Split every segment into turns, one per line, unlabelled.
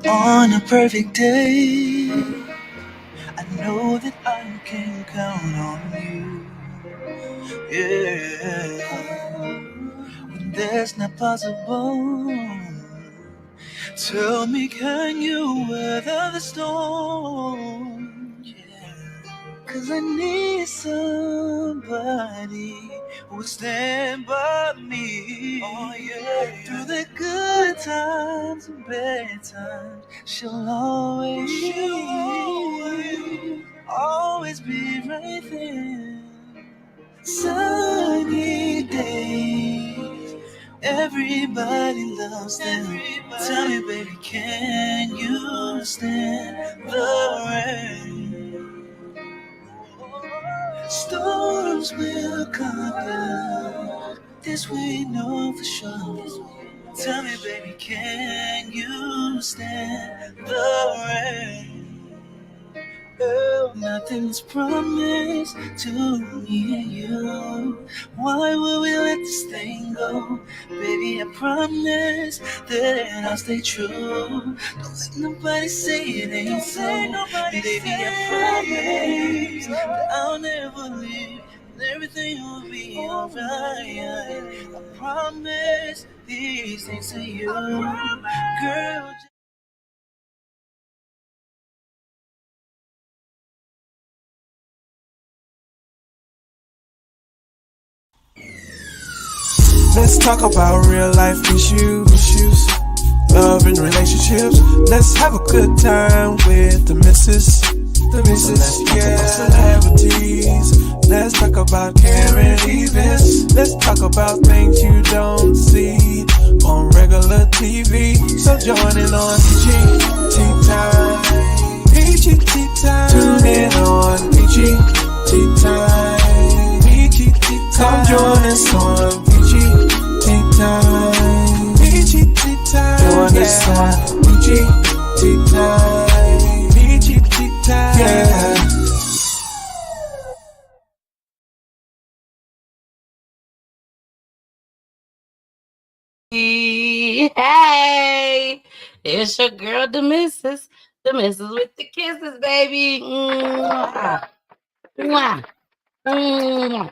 On a perfect day, I know that I can count on you. Yeah. When that's not possible, tell me, can you weather the storm? Yeah. 'Cause I need somebody who will stand by me. Oh, yeah. Through the good times and bad times, always be right there. Sunny days, everybody loves them. Tell me, baby, can you stand the rain? Storms will come down, this we know for sure. Tell me, baby, can you stand the rain? Oh, nothing's promised to me and you. Why would we let this thing go? Baby, I promise that I'll stay true. Don't let nobody say it ain't so. Baby, I promise that I'll never leave. And everything will be alright. I promise these things to you, girl.
Let's talk about real life issues, love and relationships. Let's have a good time with the missus. Let's talk about celebrities. Let's talk about current events. Let's talk about things you don't see on regular TV. So join in on PGT time. PGT time. Tune in on PGT time. PGT time. Come join us on PGT time. PGT time. Join us on PGT time. PGT time. Yeah.
Hey, it's your girl, the missus with the kisses, baby. Mwah. Mwah. Mwah.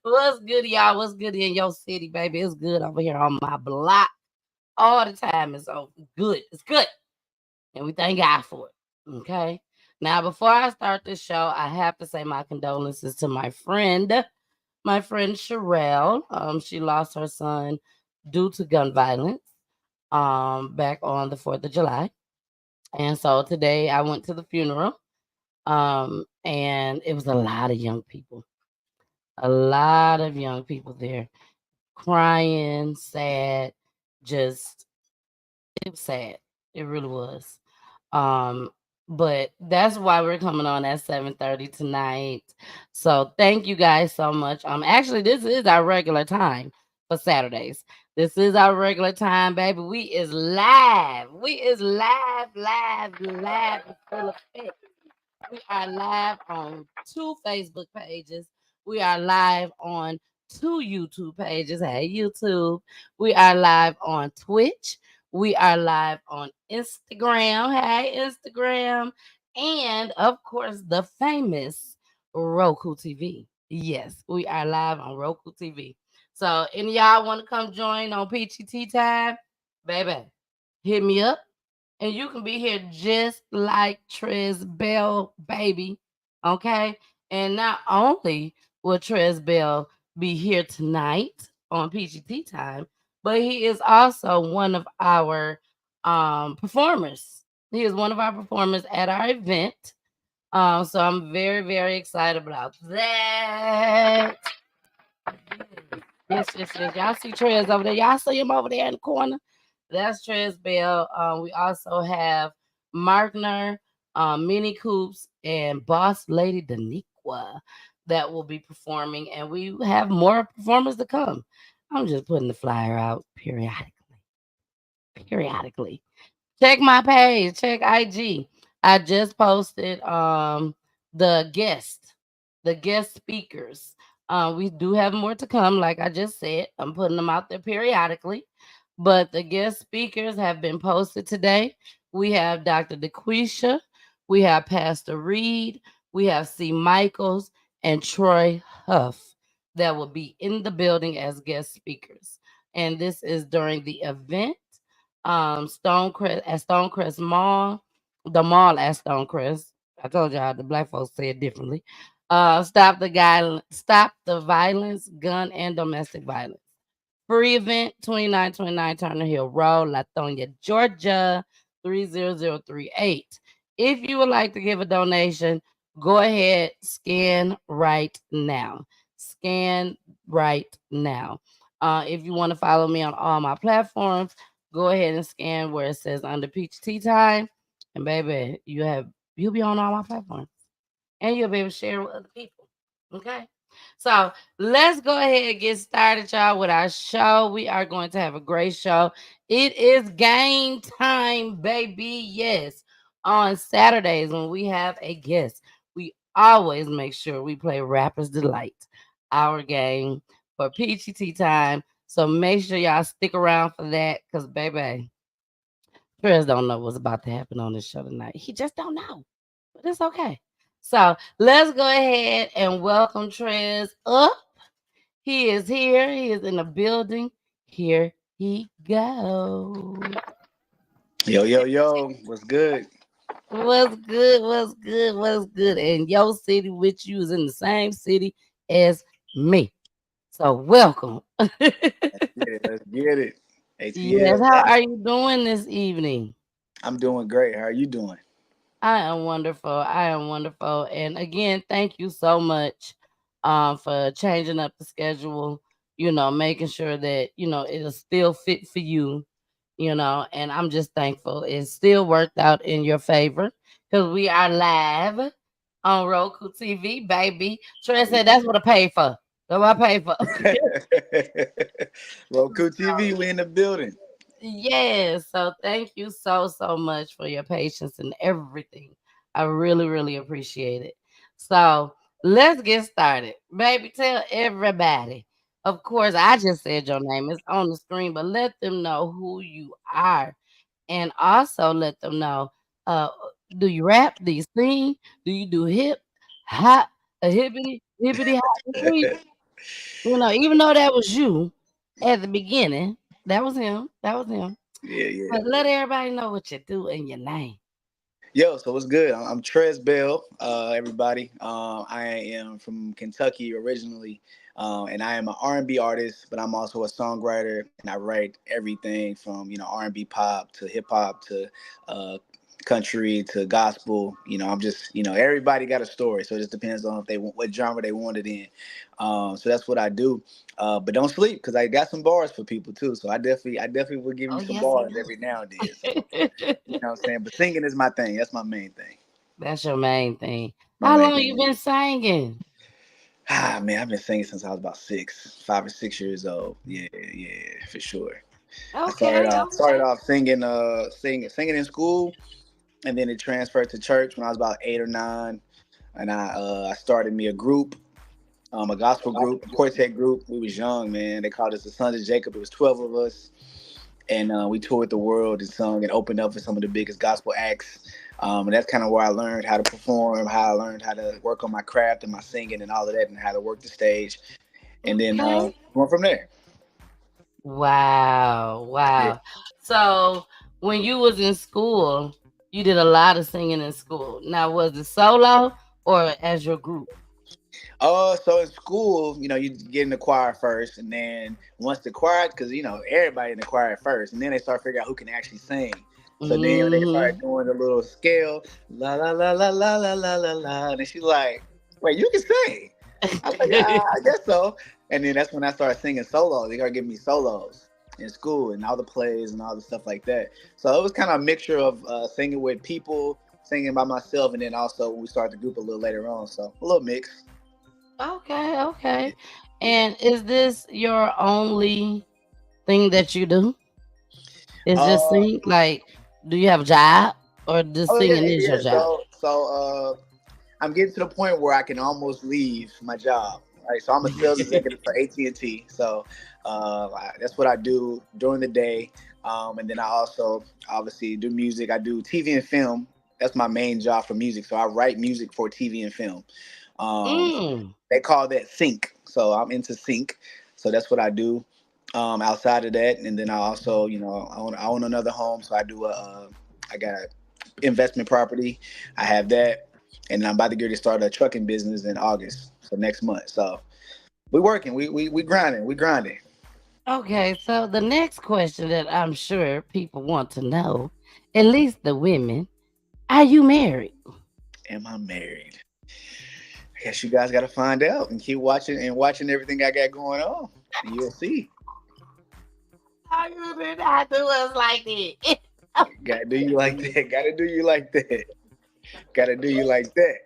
What's good, y'all? What's good in your city, baby? It's good over here on my block. All the time. It's so good. It's good. And we thank God for it. Okay. Now, before I start this show, I have to say my condolences to my friend Sherelle. She lost her son due to gun violence back on the 4th of July. And so today I went to the funeral. And it was a lot of young people. A lot of young people there crying, sad, just it was sad. It really was. Um, but that's why we're coming on at 7:30 tonight. So thank you guys so much. Actually this is our regular time for Saturdays. This is our regular time, baby. We is live. We is live in full effect. We are live on 2 Facebook pages. We are live on 2 YouTube pages. Hey, YouTube. We are live on Twitch. We are live on Instagram. Hey, Instagram. And of course, the famous Roku TV. Yes, we are live on Roku TV. So, any of y'all want to come join on PGT time? Baby, hit me up and you can be here just like Trez Bell, baby. Okay. And not only will Trez Bell be here tonight on PGT time, but he is also one of our performers. He is one of our performers at our event. So I'm very, very excited about that. Yes. Y'all see Trez over there. Y'all see him over there in the corner. That's Trez Bell. We also have Markner, Mini Coops, and Boss Lady Daniqua that will be performing, and we have more performers to come. I'm just putting the flyer out periodically. Periodically. Check my page, check IG. I just posted the guest speakers. We do have more to come, like I just said. I'm putting them out there periodically. But the guest speakers have been posted today. We have Dr. DeQuisha, we have Pastor Reed, we have C. Michaels, and Troy Huff that will be in the building as guest speakers. And this is during the event Stonecrest at Stonecrest Mall, the mall at Stonecrest. I told y'all the black folks say it differently. Stop the violence, gun and domestic violence. Free event 2929 Turner Hill Road, Latonia, Georgia 30038. If you would like to give a donation, go ahead, scan right now. Scan right now. If you want to follow me on all my platforms, go ahead and scan where it says under Peach Tea Time. And baby, you'll be on all my platforms. And you'll be able to share with other people. Okay. So let's go ahead and get started, y'all, with our show. We are going to have a great show. It is game time, baby. Yes. On Saturdays, when we have a guest, we always make sure we play Rapper's Delight, our game for Peachy Tea Time. So make sure y'all stick around for that because, baby, Trez don't know what's about to happen on this show tonight. He just don't know. But it's okay. So let's go ahead and welcome Trez up. He is here. He is in the building. Here he goes.
Yo, yo, yo, what's good?
What's good? What's good? What's good? And your city with you is in the same city as me. So welcome.
Yeah, let's get it.
Yes.
ATL.
How are you doing this evening?
I'm doing great. How are you doing?
I am wonderful. I am wonderful. And again, thank you so much for changing up the schedule, making sure that, it'll still fit for you, and I'm just thankful it still worked out in your favor because we are live on Roku TV, baby. Trey
Oh,
said that's what I paid for. That's what I paid for.
yeah. Roku TV, we in the building.
Yes. So thank you so, so much for your patience and everything. I really, really appreciate it. So let's get started. Baby, tell everybody. Of course, I just said your name. It's on the screen, but let them know who you are. And also let them know, uh, do you rap? Do you sing? Do you do hip, hop, a hippity hop? Even though that was you at the beginning, that was him. That was him.
Yeah, yeah.
But let everybody know what you do and your name.
Yo, so what's good? I'm Trez Bell, everybody. I am from Kentucky originally, and I am an R&B artist, but I'm also a songwriter, and I write everything from R&B pop to hip hop to uh, country to gospel. I'm just everybody got a story, so it just depends on if they want what genre they want it in. So that's what I do. But don't sleep because I got some bars for people too. So I definitely will give you
Oh,
some
yes,
bars every now and then. So
you
what I'm saying? But singing is my thing. That's my main thing.
That's your main thing.
My
How
main
long
thing.
you been singing?
Ah, man, I've been singing since I was about 5 or 6 years old. Yeah, yeah, for sure. I started
Okay,
off started
okay.
off singing in school, and then it transferred to church when I was about 8 or 9, and I started me a group, a gospel group, a quartet group. We was young, man. They called us the Sons of Jacob. It was 12 of us, and we toured the world and sung and opened up for some of the biggest gospel acts. And that's kind of where I learned how to perform, how I learned how to work on my craft and my singing and all of that, and how to work the stage. And then
Okay.
went from there.
Wow,
Yeah.
wow. So when you was in school, you did a lot of singing in school. Now, was it solo or as your group?
So in school, you get in the choir first, and then once the choir, because everybody in the choir at first, and then they start figuring out who can actually sing. So then when they started
Hmm.
doing the little scale, la la la la la la la la la, and then she's like, "Wait, you can sing?" I was like, I guess so. And then that's when I started singing solos. They started giving me solos in school and all the plays and all the stuff like that. So it was kind of a mixture of singing with people, singing by myself, and then also when we started the group a little later on. So a little mix.
Okay, okay. And is this your only thing that you do? Is just
Uh,
sing? Like, do you have a job or just
oh yeah,
singing is
yeah.
your
Yeah.
job?
So I'm getting to the point where I can almost leave my job. Right, so I'm a sales executive for AT&T. So That's what I do during the day. And then I also obviously do music. I do TV and film. That's my main job for music. So I write music for TV and film. Um,
Mm.
they call that sync. So I'm into sync. So that's what I do. Outside of that, and then I also, I own another home. So I do I got investment property. I have that, and I'm about to get to start a trucking business in August. So next month. So we working. We grinding. We grinding.
Okay, so the next question that I'm sure people want to know, at least the women, are you married?
Am I married? I guess you guys got to find out and keep watching and watching everything I got going on, and you'll see.
Oh, you did not do us like that.
Gotta do you like that. Gotta do you like that. Gotta do you like that.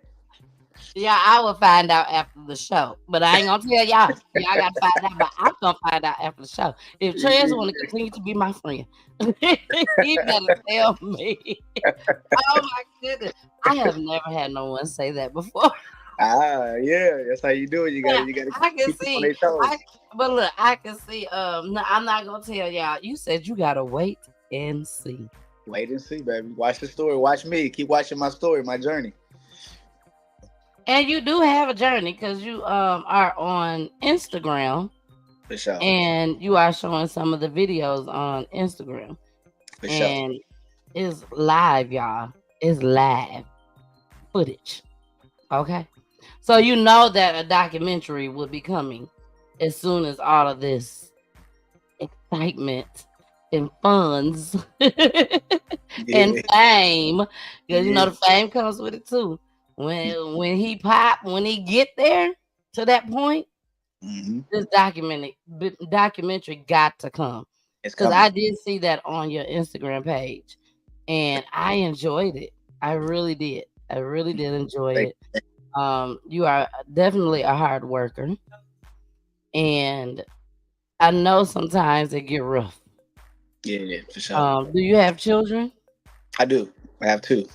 Yeah, I will find out after the show, but I ain't gonna tell y'all. Y'all gotta find out, but I'm gonna find out after the show. If Trez want to continue to be my friend, he better tell me. Oh my goodness, I have never had no one say that before.
Yeah, that's how you do it.
Yeah,
You gotta
I can
keep them on
see.
their toes.
But look, I can see. No, I'm not gonna tell y'all. You said you gotta wait and see.
Wait and see, baby. Watch the story. Watch me. Keep watching my story, my journey.
And you do have a journey because you are on Instagram
For sure.
and you are showing some of the videos on Instagram.
For sure.
And it's live, y'all. It's live footage. Okay. So you know that a documentary will be coming as soon as all of this excitement and funds and fame, because you know the fame comes with it too. When he when he get there to that point, this documentary got to come. Because I did see that on your Instagram page, and I enjoyed it. I really did. I really did enjoy it. You are definitely a hard worker, and I know sometimes it get rough.
Yeah, for sure.
Do you have children?
I do. I have two.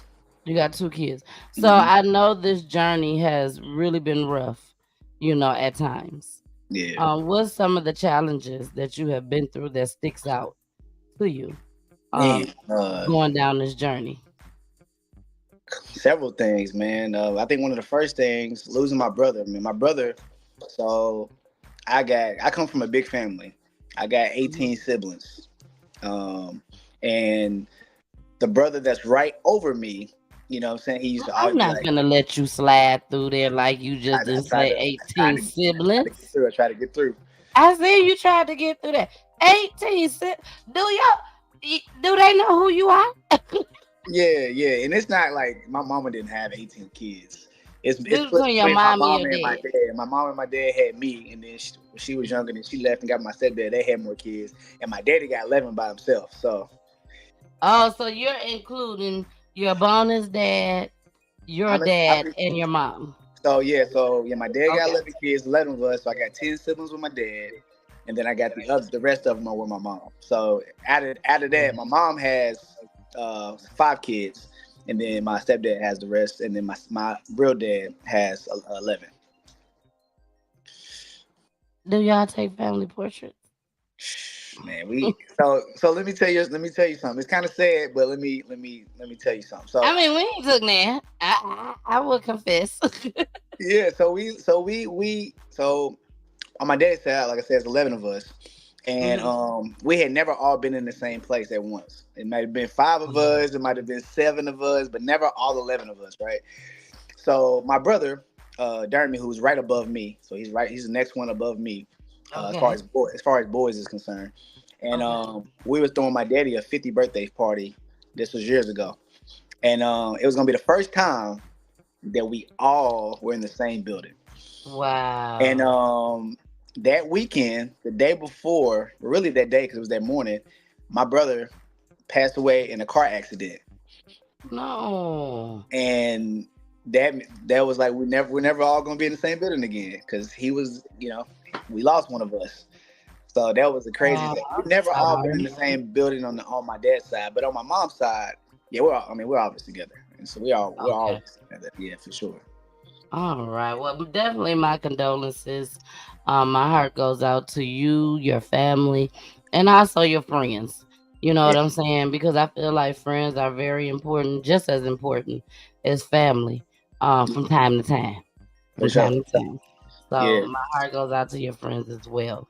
You got two kids. So I know this journey has really been rough, at times.
Yeah.
What's some of the challenges that you have been through that sticks out to you going down this journey?
Several things, man. I think one of the first things, losing my brother. I mean, my brother. So I come from a big family. I got 18 siblings, and the brother that's right over me, you know what I'm saying? He used to always
I'm not gonna let you slide through there like you just didn't say 18 siblings.
I try to get through.
I see you tried to get through that. 18 siblings. Do they know who you are?
Yeah. And it's not like my mama didn't have 18 kids. It's
between your
my
mom
mom
and
my dad. My mom and my dad had me, and then when she was younger, then she left and got my stepdad. They had more kids, and my daddy got 11 by himself. So.
Oh, so you're including your bonus dad, your dad, and your mom.
So my dad got 11 kids, 11 of us. So I got 10 siblings with my dad, and then I got the rest of them are with my mom. So out of that, my mom has 5 kids, and then my stepdad has the rest, and then my real dad has 11.
Do y'all take family portraits?
Man, so let me tell you something. It's kind of sad, but let me tell you something. So
I mean, we ain't took that. I will confess.
Yeah, so on my dad's side, like I said, it's 11 of us, and we had never all been in the same place at once. It might have been 5 of us, it might have been 7 of us, but never all 11 of us, right? So my brother, Jeremy, who's right above me, so he's the next one above me. As far as boys is concerned, and we was throwing my daddy a 50th birthday party. This was years ago, and it was gonna be the first time that we all were in the same building.
Wow!
And that weekend, the day before, really that day because it was that morning, my brother passed away in a car accident.
No.
And that was like we're never all gonna be in the same building again because he was, we lost one of us. So that was a crazy thing. We've never all been in the same building on my dad's side, but on my mom's side, yeah, we're always together, and so we're always together. Yeah, for sure.
All right. Well, definitely my condolences. My heart goes out to you, your family, and also your friends. You know
Yeah,
what I'm saying? Because I feel like friends are very important, just as important as family. From time to time,
for
from
sure.
time to time. So
Yeah,
my heart goes out to your friends as well.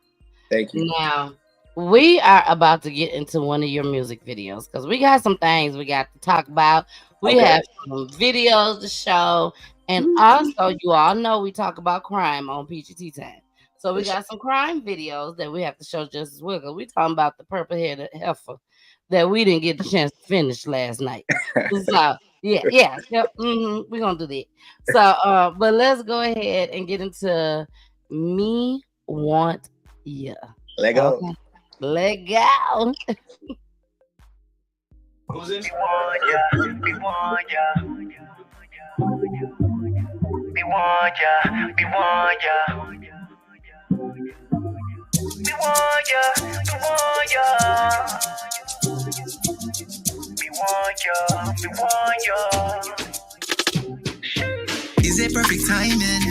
thank you.
Now, we are about to get into one of your music videos because we got some things we got to talk about. We
Okay.
have some videos to show, and also, you all know we talk about crime on PGT time. So we
For sure.
got some crime videos that we have to show just as well because we talking about the purple headed heifer that we didn't get the chance to finish last night. So we're gonna do that. So, but let's go ahead and get into me want ya.
Let go.
Okay. Let go.
Who's this?
We want ya, we want ya, we want ya, we want ya, we want ya, we want ya, we want ya. Is it perfect timing?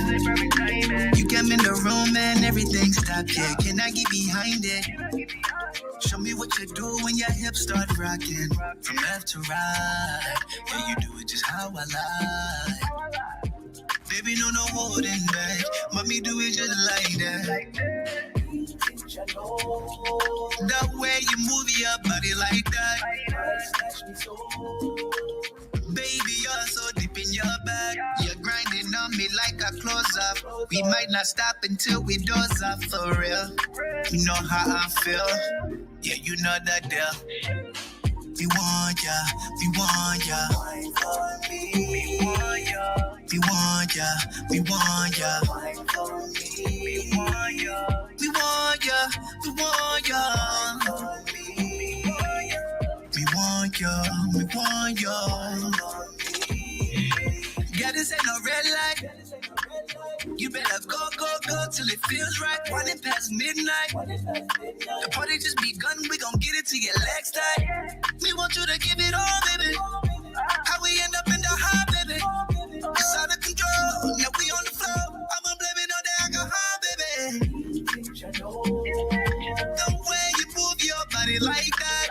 You came in the room and everything stopped. Yeah, can I get behind it? Show me what you do when your hips start rocking from left to right. Yeah, you do it just how I like. Baby, no holding back. Mommy, do it just like that. The way you move your body like that. Baby, you're so deep in your bag. You're grinding on me like a close up. We might not stop until we doze up for real. You know how I feel. Yeah, you know that deal. We want ya, we want ya. We want ya, we want ya, we want ya. We want ya, we want ya, we want ya. We want ya, we want ya. Yeah, this ain't no red light. You better go till it feels right. Running past midnight. The party just begun. We gon' get it to your legs tight. We want you to give it all, baby. How we end up in the high, baby. It's out of control. Now we on the floor. I'ma blame it on the alcohol, baby. The way you move your body like that.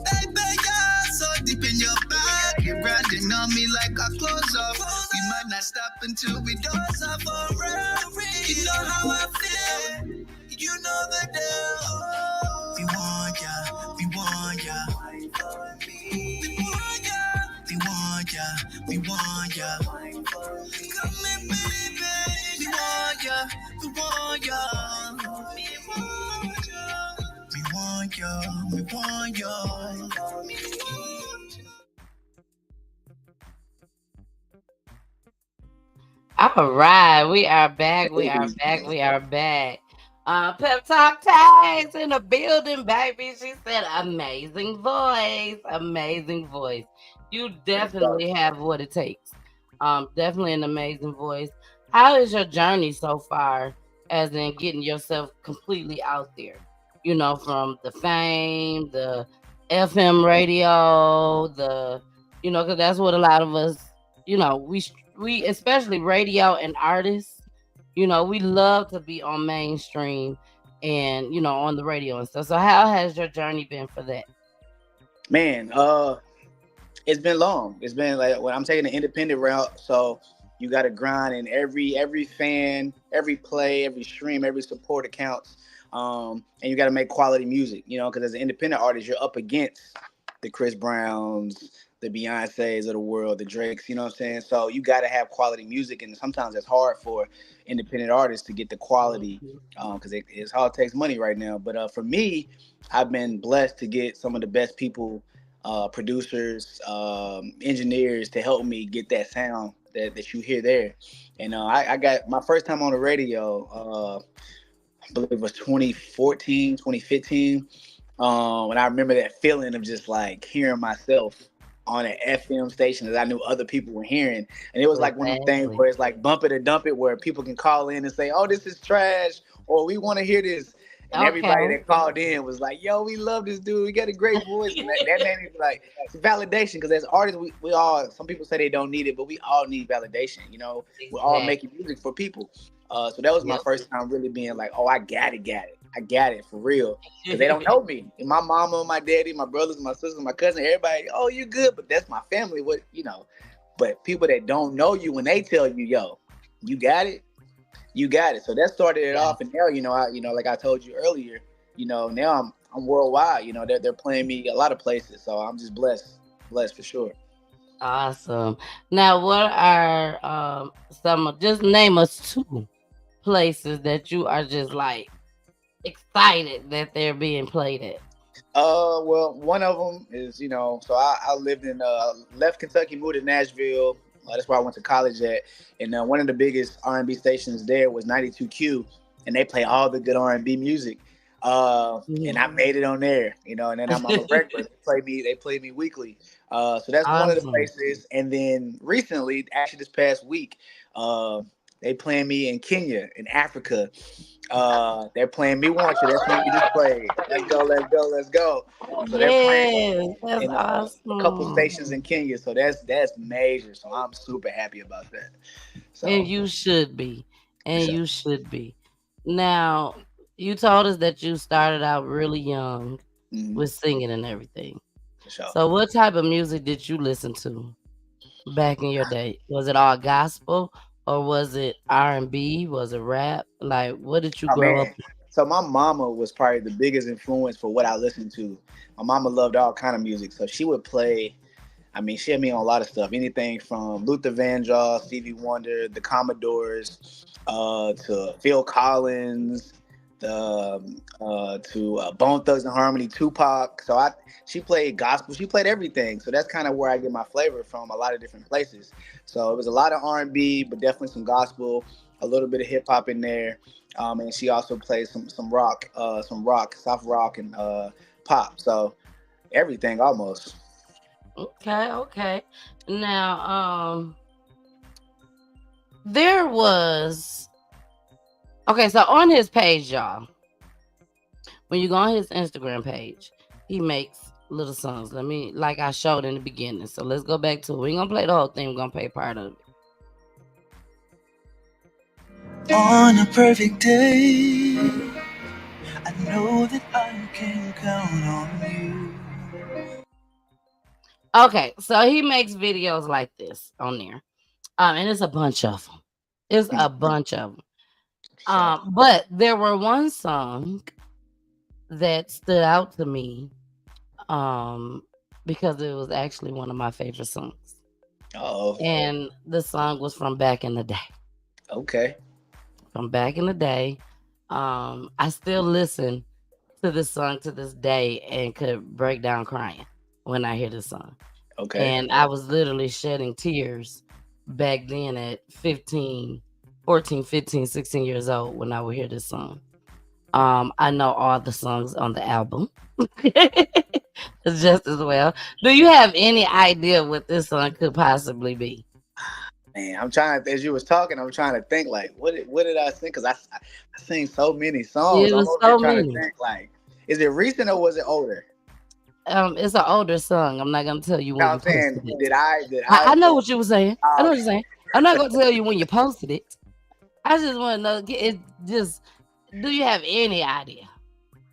Baby, you're so deep in your back. You're grinding on me like a close up. We might not stop until we doze up for real. You know how I feel. You know the deal. We want ya, we want ya. We want ya, we want ya, we want ya. Come in, baby. We want ya, we want ya. We want ya. We want ya, we want ya.
All right, we are back. We are back. We are back. Pep Talk tags in the building, baby. She said, "Amazing voice, amazing voice. You definitely have what it takes. Definitely an amazing voice. How is your journey so far, as in getting yourself completely out there? You know, from the fame, the FM radio, because that's what a lot of us, we especially radio and artists, we love to be on mainstream and on the radio and stuff. So how has your journey been for that?
Man, it's been long. It's been like when I'm taking the independent route, so you got to grind, and every fan, every play, every stream, every support accounts, and you got to make quality music. Because as an independent artist, you're up against the Chris Browns, the Beyoncés of the world, the Drakes. You know what I'm saying? So you got to have quality music, and sometimes it's hard for independent artists to get the quality
Mhm.
because it's hard. It takes money right now. But for me, I've been blessed to get some of the best people, producers, engineers to help me get that sound that you hear there. And I got my first time on the radio, I believe it was 2014, 2015. And I remember that feeling of just like hearing myself on an FM station that I knew other people were hearing. And it was like one of them things
Exactly.
where it's like bump it or dump it, where people can call in and say, oh, this is trash, or we want to hear this. And everybody
Okay.
that called in was like, "Yo, we love this dude. We got a great voice," and that made me like, it's validation because as artists, we all, some people say they don't need it, but we all need validation. You know, we're all making
Exactly.
music for people. So that was my
Yep.
first time really being like, "Oh, I got it for real." Because they don't know me. And my mama, my daddy, my brothers, my sisters, my cousin, everybody. Oh, you good? But that's my family. What you know? But people that don't know you, when they tell you, "Yo, you got it," you got it. So that started it
Yeah.
off, and now like I told you earlier, now I'm worldwide. They're playing me a lot of places, so I'm just blessed for sure.
Awesome. Now, what are just name us two places that you are just like excited that they're being played at?
Well, one of them is, so I lived in left Kentucky, moved to Nashville. That's where I went to college at, and one of the biggest R&B stations there was 92Q, and they play all the good R&B music. And
Mhm.
I made it on there, and then I'm a regular. They play me weekly. So that's one of the
Awesome.
places. And then recently, actually this past week, uh, they playing me in Kenya, in Africa. They're playing "Me Want You." That song you just played. Let's go, let's go, let's go. So they're playing
Yes, that's
in a couple
awesome.
stations in Kenya. So that's major. So I'm super happy about that.
And
So
you should be.
for
And
sure.
you should be. Now, you told us that you started out really young
Hmm.
with singing and everything.
For sure.
So, what type of music did you listen to back in your day? Was it all gospel or was it R&B? Was it rap? Like, what did you
Oh
grow up
man. So my mama was probably the biggest influence for what I listened to. My mama loved all kind of music, so she would play. I mean, she had me on a lot of stuff. Anything from Luther Vandross, Stevie Wonder, the Commodores, to Phil Collins, to Bone Thugs and Harmony, Tupac. She played gospel. She played everything. So that's kind of where I get my flavor from. A lot of different places. So it was a lot of R&B, but definitely some gospel, a little bit of hip hop in there. And she also plays some rock, soft rock, and pop. So everything almost.
Okay, okay. Now, there was okay, so on his page, y'all, when you go on his Instagram page, he makes little songs. Let me, like I showed in the beginning. So let's go back to it. We ain't gonna play the whole thing, we're gonna play part of it.
On a perfect day, I know that I can count on you.
Okay, so he makes videos like this on there. And it's a bunch of them. It's a bunch of them.
So
But there were one song that stood out to me um because it was actually one of my favorite songs.
oh,
And the song was from back in the day.
okay,
From back in the day. I still listen to this song to this day and could break down crying when I hear this song.
okay,
And I was literally shedding tears back then at 15, 14, 15, 16 years old when I would hear this song. I know all the songs on the album just as well. Do you have any idea what this song could possibly be?
man. I'm trying to, as you was talking, I'm trying to think like, what did I sing? Because I sing so many songs.
It
I'm
was
over here
so
trying to
many.
think like, is it recent or was it older?
It's an older song. I'm not gonna tell you
No,
when
I'm
you posted
saying,
it.
did I
I know
say?
what you were saying. I
Oh,
know what
okay.
you're saying. I'm not gonna tell you when you posted it. I just want to know. It just. Do you have any idea?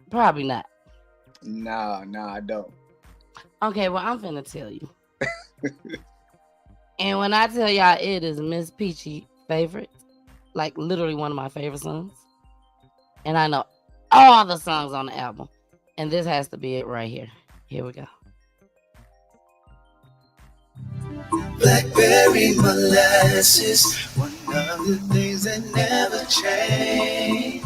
Probably not.
No, no, I don't.
Okay, well I'm finna tell you. And when I tell y'all, it is Miss Peachy favorite, like literally one of my favorite songs. And I know all the songs on the album. And this has to be it right here. Here we go.
Blackberry molasses, one of the things that never change.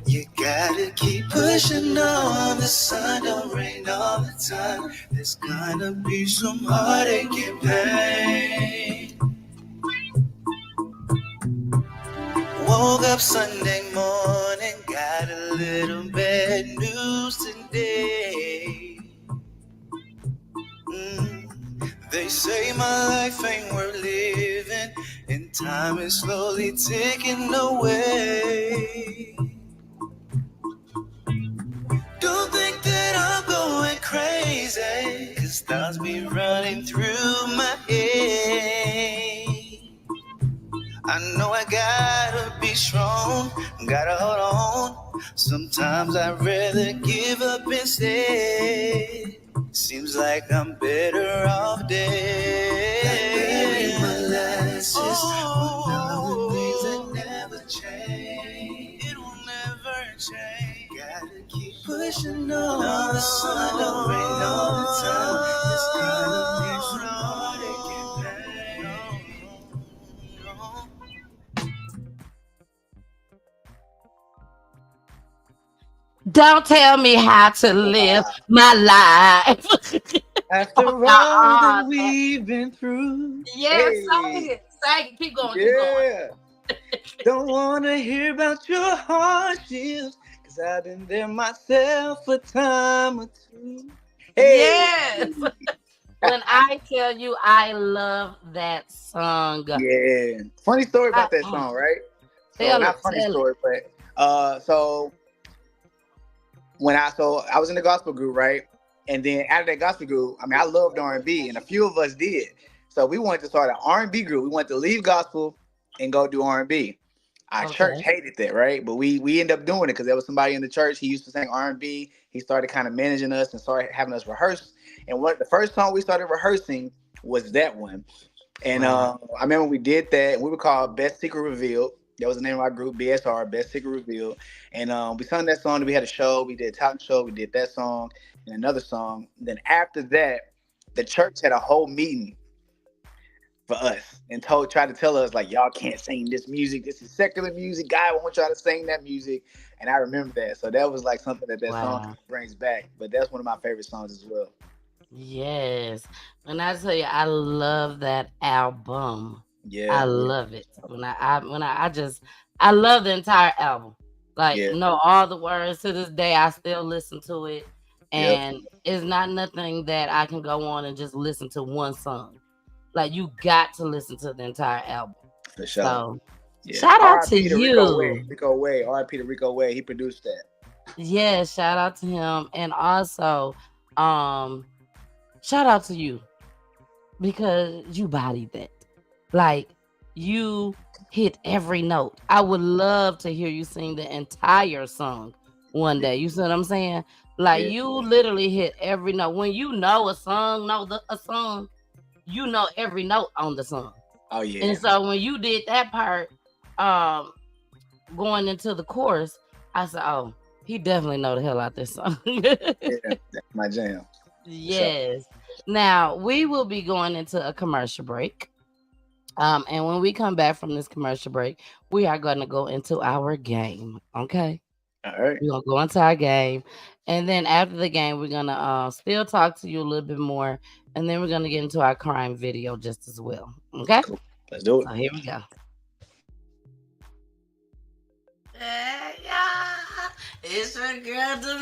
You gotta keep pushing on. The sun don't rain all the time. There's gonna be some heartache and pain. Woke up Sunday morning, got a little bad news today. They say my life ain't worth living, and time is slowly ticking away. These thoughts be running through my head. I know I gotta be strong, gotta hold on. Sometimes I'd rather give up instead. Seems like I'm better off dead. Like baby molasses, one of the things that never change. It will never change. Gotta keep pushing on. The sun don't rain all the time. It's gonna be some heartache and pain.
Don't tell me how to live my life.
After all that we've been through.
Yes, sing it. Sing it. Keep going. Keep going.
Don't want to hear about your hardships, because I've been there myself a time or two. Hey.
Yes. When I tell you I love that song.
Yeah. Funny story about that song, right? So not funny story, but so I was in the gospel group, right? And then out of that gospel group, I mean, I loved R&B, and a few of us did. So we wanted to start an R&B group. We wanted to leave gospel and go do R&B. Our church hated that, right? But we ended up doing it because there was somebody in the church. He used to sing R&B. He started kind of managing us and started having us rehearse. And the first song we started rehearsing was that one. And I remember we did that. We were called Best Secret Revealed. That was the name of our group, BSR, Best Secret Revealed. And we sung that song. We had a show. We did a talent show. We did that song and another song. And then after that, the church had a whole meeting for us and tried to tell us, like, y'all can't sing this music. This is secular music. God won't y'all to sing that music. And I remember that. So that was like something that song brings back. But that's one of my favorite songs as well.
Yes. When I tell you, I love that album.
Yeah,
I love it. I love the entire album. Like, know all the words to this day. I still listen to it, and it's not nothing that I can go on and just listen to one song. Like, you got to listen to the entire album.
For sure.
So, shout out to you,
Rico Way. R.I.P. to Rico Way. He produced that.
Yeah, shout out to him, and also, shout out to you because you bodied that. Like, you hit every note. I would love to hear you sing the entire song one day. You see what I'm saying? Like, you literally hit every note. When you know a song, you know every note on the song.
Oh, yeah.
And so when you did that part, going into the chorus, I said, oh, he definitely know the hell out this song.
Yeah, that's my jam.
Yes. Now, we will be going into a commercial break. And when we come back from this commercial break, we are going to go into our game. Okay.
All right.
We're going to go into our game. And then after the game, we're going to still talk to you a little bit more. And then we're going to get into our crime video just as well. Okay.
Cool. Let's do it.
So here we go. It's your girl, the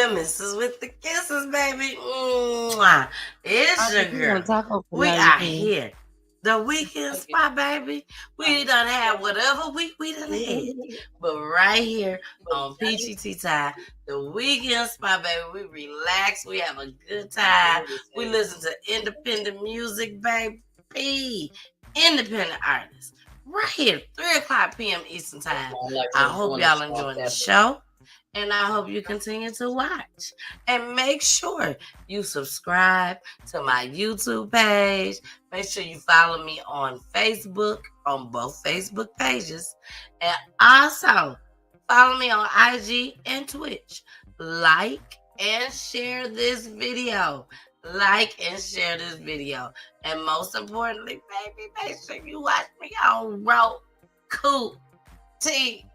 missus with the kisses, baby. Mwah. It's your girl. We are here. The weekend spot, baby. We done have whatever week we done had. But right here on Peachy Tea Time, the weekend spot, baby, we relax. We have a good time. We listen to independent music, baby. Independent artists. Right here, 3:00 p.m. Eastern Time. I hope y'all enjoying the show. And I hope you continue to watch. And make sure you subscribe to my YouTube page. Make sure you follow me on Facebook, on both Facebook pages. And also, follow me on IG and Twitch. Like and share this video. Like and share this video. And most importantly, baby, make sure you watch me on Roku TV.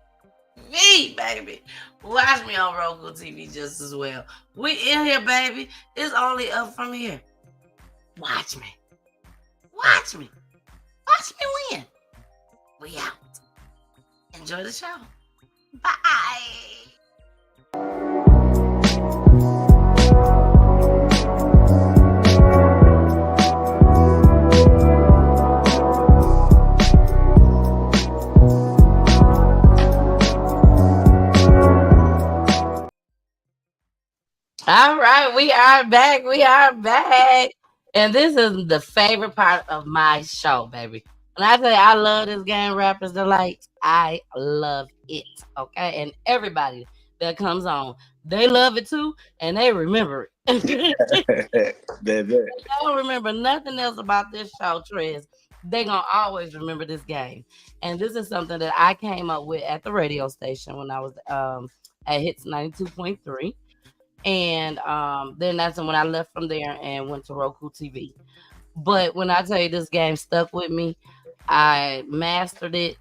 Baby, watch me on Roku TV just as well. We in here, baby. It's only up from here. Watch me. Watch me win. We out. Enjoy the show. Bye. All right, we are back. We are back. And this is the favorite part of my show, baby. When I say I love this game, Rappers Delight, I love it. Okay. And everybody that comes on, they love it too, and they remember it.
Baby.
I don't remember nothing else about this show, Trez. They gonna always remember this game. And this is something that I came up with at the radio station when I was at Hits 92.3. And then that's when I left from there and went to Roku TV. But when I tell you this game stuck with me, I mastered it,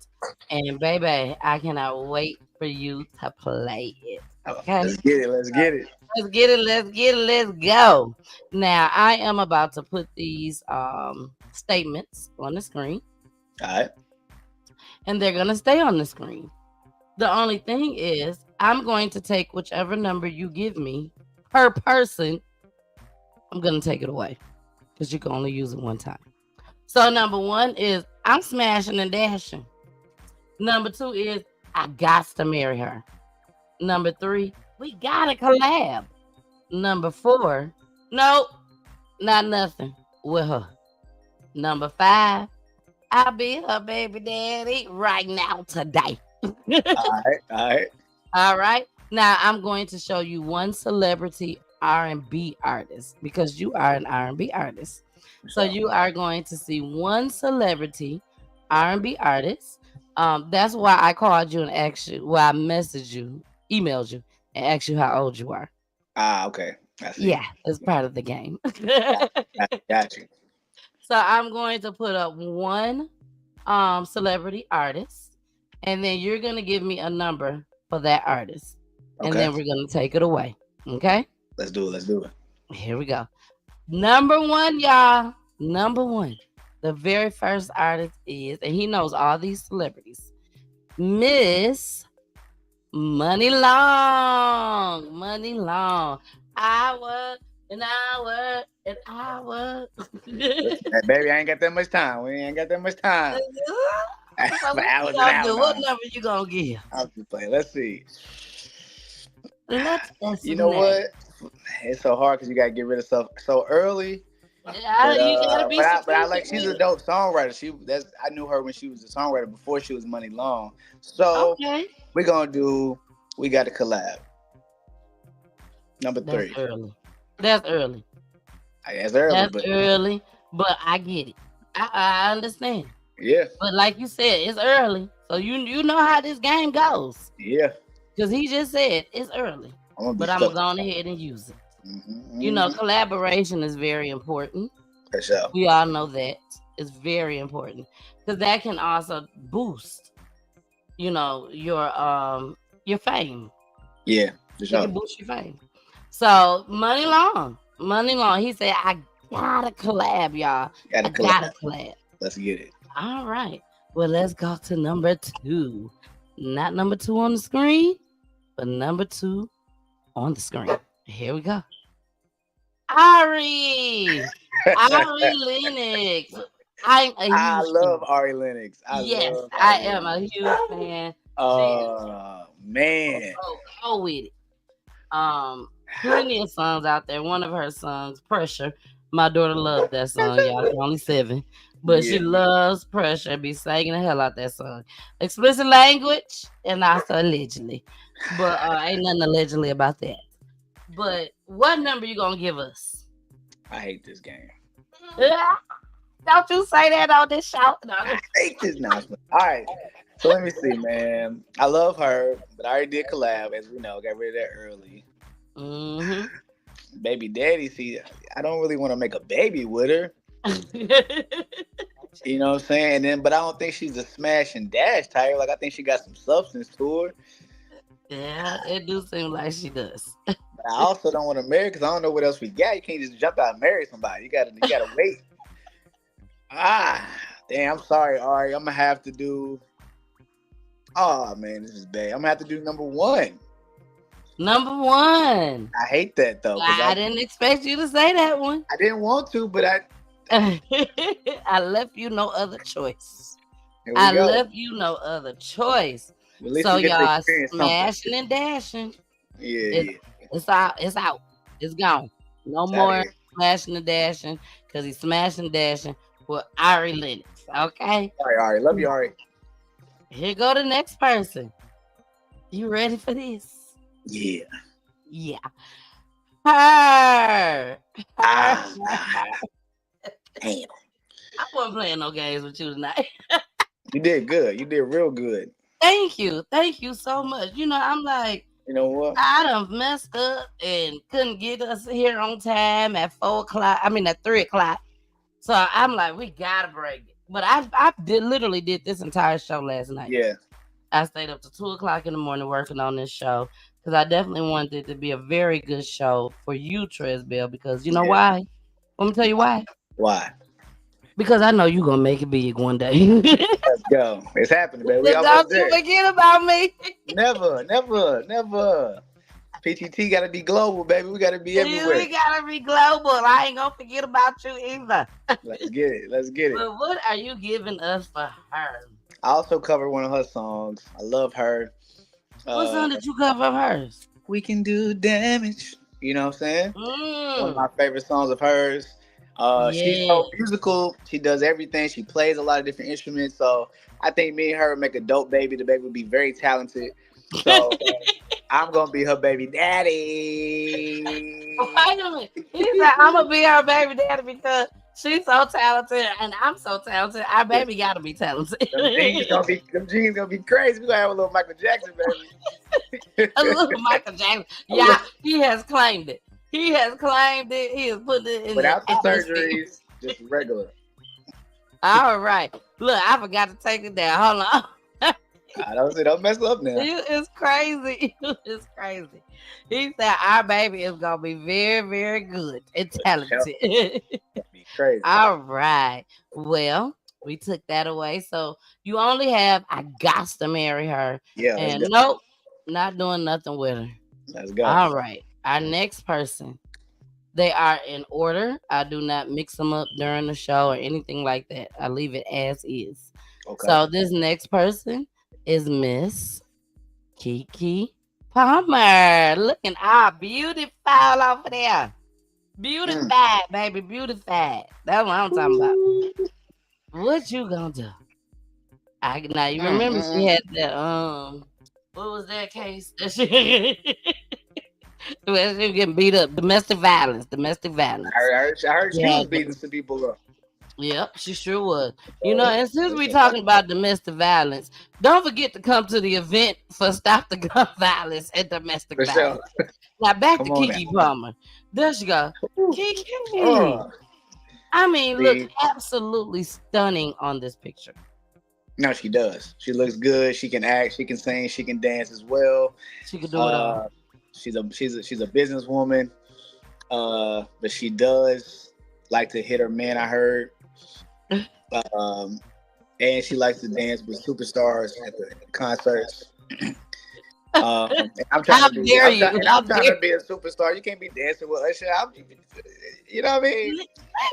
and baby, I cannot wait for you to play it. Okay,
Let's get it. Let's get it.
let's get it. Let's get it. Let's go. Now I am about to put these statements on the screen,
All right.
and they're gonna stay on the screen. The only thing is, I'm going to take whichever number you give me per person. I'm going to take it away because you can only use it one time. So, number one is I'm smashing and dashing. Number two is I got to marry her. Number three, we got to collab. Number four, nope, not nothing with her. Number five, I'll be her baby daddy right now today.
All right. All right.
All right. Now I'm going to show you one celebrity R&B artist because you are an R&B artist. So you are going to see one celebrity R&B artist. That's why I called you and asked you. Well, I messaged you, emailed you, and asked you how old you are.
Okay. I see.
Yeah, it's part of the game.
Got you.
So I'm going to put up one celebrity artist, and then you're going to give me a number for that artist. And then we're going to take it away. Okay?
Let's do it. Let's do it.
Here we go. Number one, y'all. Number one. The very first artist is, and he knows all these celebrities, Miss Money Long. Money Long. Hour, an hour, an hour.
Hey, baby, I ain't got that much time. We ain't got that much time.
What number you gonna give?
I'll just play. Let's see.
Let's
You know what? It's so hard because you gotta get rid of stuff so early.
Yeah, you gotta be.
But I like she's a dope songwriter. I knew her when she was a songwriter before she was Money Long. So we're gonna do. We got to collab. Number three.
That's early.
That's early.
That's early, but I get it. I understand.
Yeah.
But like you said, it's early. So you know how this game goes.
Yeah.
Because he just said it's early. But I'm going to go ahead and use it. Mm-hmm. You know, collaboration is very important.
For sure.
We all know that. It's very important. Because that can also boost, you know, your fame.
Yeah. For sure.
It can boost your fame. So Money Long. He said, I gotta collab, y'all. Gotta collab.
Let's get it.
All right. Well, let's go to number two. Not number two on the screen, but number two on the screen. Here we go. Ari Lennox.
I love Ari Lennox.
I am a huge fan.
Man.
Go with it. Plenty of songs out there. One of her songs, Pressure. My daughter loves that song, y'all. She's only 7. But she loves Pressure. Be singing the hell out that song. Explicit language and also allegedly. But ain't nothing allegedly about that. But what number you gonna give us?
I hate this game.
Don't you say that on this show. No.
I hate this announcement. All right. So let me see, man. I love her, but I already did collab, as we know. Got rid of that early.
Mm-hmm.
Baby daddy, see, I don't really want to make a baby with her. You know what I'm saying? But I don't think she's a smash and dash type. Like, I think she got some substance to her.
Yeah, it do seem like she does.
But I also don't want to marry because I don't know what else we got. You can't just jump out and marry somebody. You gotta wait. Damn, I'm sorry, Ari. I'm gonna have to do. Oh man, this is bad. I'm gonna have to do number one.
Number one.
I hate that though.
I didn't expect you to say that one.
I didn't want to, but
I left you no other choice. Left you no other choice. Well, so y'all smashing and dashing.
Yeah.
It's out. It's gone. No
It's out of
more
here.
smashing and dashing because he's smashing and dashing with Ari Lennox. Okay.
All right, all right. Love you, all right.
Here go the next person. You ready for this?
Yeah.
Yeah. Her. Her.
Ah, damn.
I wasn't playing no games with you tonight.
You did good. You did real good.
Thank you. Thank you so much. I'm like,
You know what?
I done messed up and couldn't get us here on time at 4 o'clock. I mean, at 3 o'clock. So I'm like, we gotta break it. But literally did this entire show last night.
Yeah.
I stayed up to 2 o'clock in the morning working on this show because I definitely wanted it to be a very good show for you, Trez Bell. Because you know
Yeah.
why? Let me tell you why.
Why?
Because I know you're gonna make it big one day.
Let's go. It's happening, baby. We almost
Don't you
there.
forget about me.
Never, never, never. PTT got to be global, baby. We got to be
We
everywhere.
gotta be global. I ain't gonna forget about you either.
Let's get it. Let's get it.
But what are you giving us for her?
I also covered one of her songs. I love her.
What song did you cover of hers?
We Can Do Damage. You know what I'm saying? One of my favorite songs of hers. She's
Yeah.
so musical. She does everything. She plays a lot of different instruments. So I think me and her would make a dope baby. The baby would be very talented. So I'm gonna be her baby daddy.
Wait a minute. He said, I'm gonna be her baby daddy because she's so talented and I'm so talented. Our baby gotta be talented.
Them jeans gonna be crazy. We gonna have a little Michael Jackson baby.
A little Michael Jackson. Yeah, he has claimed it. He has claimed it. He has put it in
Without the
atmosphere.
surgeries, just regular.
All right. Look, I forgot to take it down. Hold on.
Don't mess up now.
It's crazy. It's crazy. He said our baby is gonna be very, very good and talented.
Be crazy.
All right. Well, we took that away. So you only have I got to marry her.
Yeah,
And
let's go.
nope, not doing nothing with her.
Let's go.
All right. Our next person. They are in order. I do not mix them up during the show or anything like that. I leave it as is.
Okay.
So this next person is Miss Kiki Palmer. Looking all beautiful over there. Beautified, baby. Beautified. That's what I'm talking about. What you gonna do? Now you remember she had that what was that case? That she well, she was getting beat up. Domestic violence. Domestic violence.
I heard she
Yeah.
was beating some people up.
Yep, she sure was. And since we talking about domestic violence, don't forget to come to the event for Stop the Gun Violence and Domestic
For
Violence.
sure.
Now back
Come
to
on
Kiki
now.
Palmer. There she go. Kiki.
Oh,
I mean, look
See?
absolutely stunning on this picture.
no, she does. She looks good. She can act. She can sing. She can dance as well.
She could do it all.
She's a businesswoman. But she does like to hit her man. I heard. And she likes to dance with superstars at the concerts. I'm trying
How
to be.
dare you?
I'm trying to be a superstar. You can't be dancing with Usher. You know what I mean?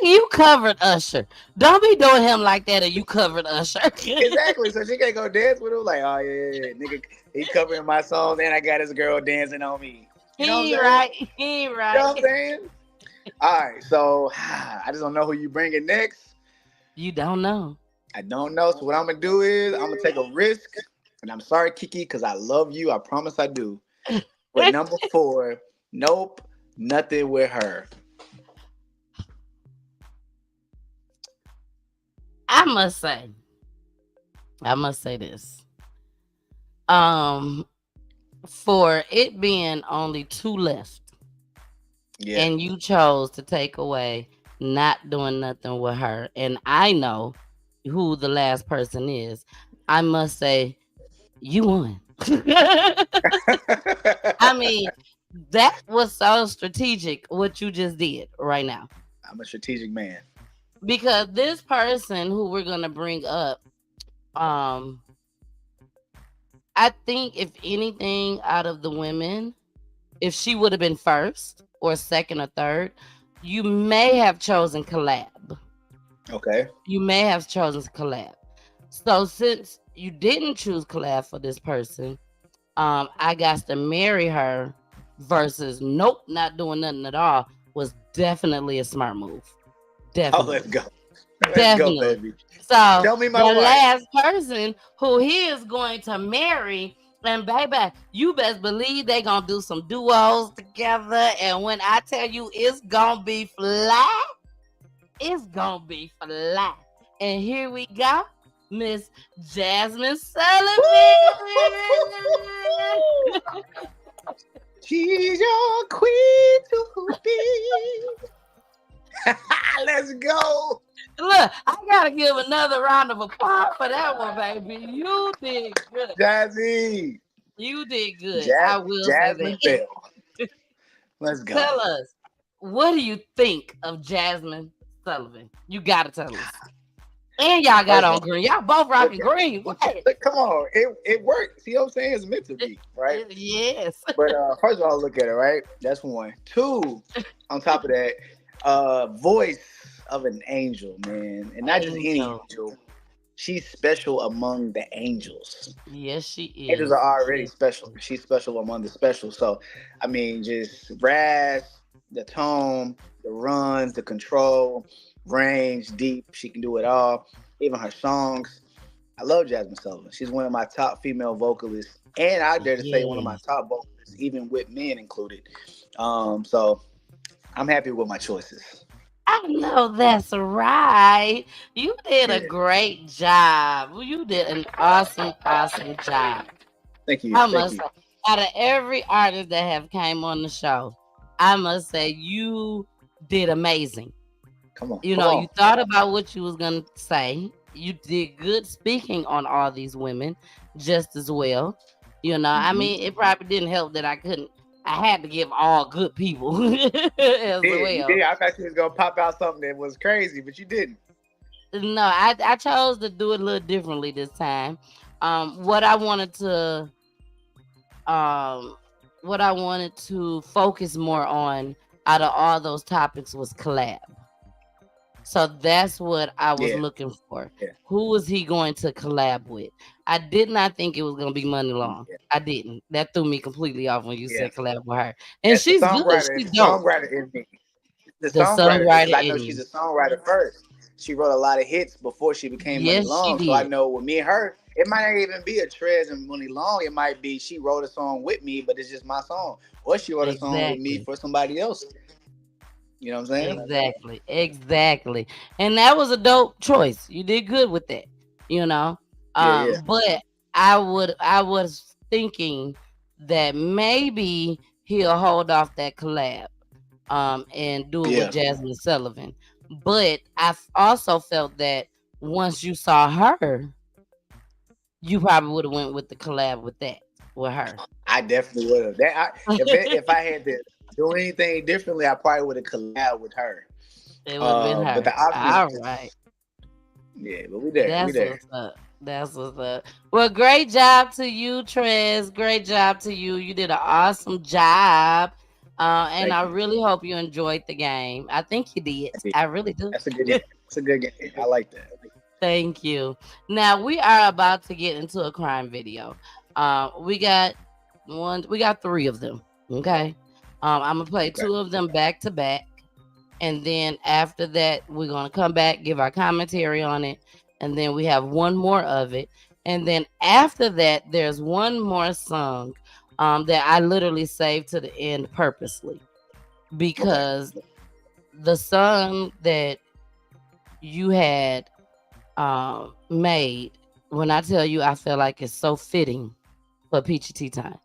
You covered Usher. Don't be doing him like that or you covered Usher.
Exactly. So she can't go dance with him. Like, oh yeah, nigga, he covering my songs, and I got his girl dancing on me. You know what I'm saying?
right. He right.
You know what I'm saying? All right. So I just don't know who you bringing next.
You don't know.
I don't know. So what I'm gonna do is I'm gonna take a risk. And I'm sorry, Kiki, because I love you. I promise I do. But number 4, nope, nothing with her.
I must say this. For it being only 2 left,
Yeah.
and you chose to take away not doing nothing with her, and I know who the last person is, I must say you won. I mean, that was so strategic what you just did right now.
I'm a strategic man.
Because this person who we're gonna bring up, I think if anything out of the women, if she would have been first or second or third, you may have chosen collab.
Okay.
You may have chosen collab. So since you didn't choose collab for this person, I got to marry her versus nope, not doing nothing at all was definitely a smart move.
Oh, let's
Definitely.
go. Let's go,
Definitely.
baby.
So
Tell me
the
my wife.
last person who he is going to marry, and baby, you best believe they gonna do some duos together. And when I tell you it's gonna be fly, it's gonna be fly. And here we go, Miss Jasmine Sullivan.
She's your queen to be. Let's go.
Look, I gotta give another round of applause for that one, baby. You did good.
Jazzy.
You did good. I will say
Jasmine
that.
Bell. Let's go.
Tell us, what do you think of Jasmine Sullivan? You gotta tell us. And y'all got
First of
on
all,
green. Y'all both
look,
rocking green. What?
come on. It worked. See what I'm saying? It's meant to be, right?
Yes.
But first of all, look at it, right? That's one. Two, on top of that, voice of an angel, man. And not just any
Angel.
angel. She's special among the angels.
Yes, she
Angels
is.
are already
Yes.
special. She's special among the special. So, I mean, just rasp, the tone, the runs, the control, range, deep. She can do it all. Even her songs. I love Jasmine Sullivan. She's one of my top female vocalists, and I dare to say one of my
Yes.
top vocalists, even with men included. So I'm happy with my choices.
I know that's right. You did a
Yeah.
great job. You did an awesome, awesome job.
Thank you.
I
Thank
must
you.
say, out of every artist that have came on the show, I must say you did amazing.
Come on.
You
Come
know, you
on.
thought about what you was gonna say. You did good speaking on all these women just as well. You know, I
Hmm.
mean, it probably didn't help that I couldn't. I had to give all good people as
You
well.
did. I thought you was gonna pop out something that was crazy, but you didn't.
No, I chose to do it a little differently this time. What I wanted to um what I wanted to focus more on out of all those topics was collab. So that's what I was
Yeah.
looking for.
Yeah.
Who was he going to collab with? I did not think it was going to be Money Long.
Yeah.
I didn't. That threw me completely off when you
Yeah.
said collab with her. And
That's the
she's good.
songwriter.
She's
It's the
dope.
songwriter in me. The
The
songwriter because
songwriter
I know
in
she's
you.
a songwriter first. She wrote a lot of hits before she became Money
Yes, she
Long. So I
did.
know with me and her, it might not even be a Trez and Money Long. It might be she wrote a song with me, but it's just my song. Or she wrote a song with me
Exactly.
for somebody else. You know what I'm saying?
Exactly. Exactly. And that was a dope choice. You did good with that. You know.
Yeah, yeah.
But I was thinking that maybe he'll hold off that collab and do it with
Yeah.
Jasmine Sullivan. But also felt that once you saw her, you probably would have went with the collab with that with her.
I definitely would have. If I had to do anything differently, I probably would have collabed with her.
It would have been
But
her.
the option
All
is,
right.
yeah, but we there. We
That's
there.
what's up. That's what's up. Well, great job to you, Trez. Great job to you. You did an awesome job. And
Thank
I
you.
really hope you enjoyed the game. I think you did.
I did.
I really do.
That's a good game. It's a good game. I like that.
Thank you. Now we are about to get into a crime video. We got we got three of them. Okay. I'm gonna play
Okay.
two of them back to back. And then after that, we're gonna come back, give our commentary on it, and then we have one more of it. And then after that, there's one more song that I literally saved to the end purposely
Okay.
because the song that you had made, when I tell you, I feel like it's so fitting for Peachy Tea Time,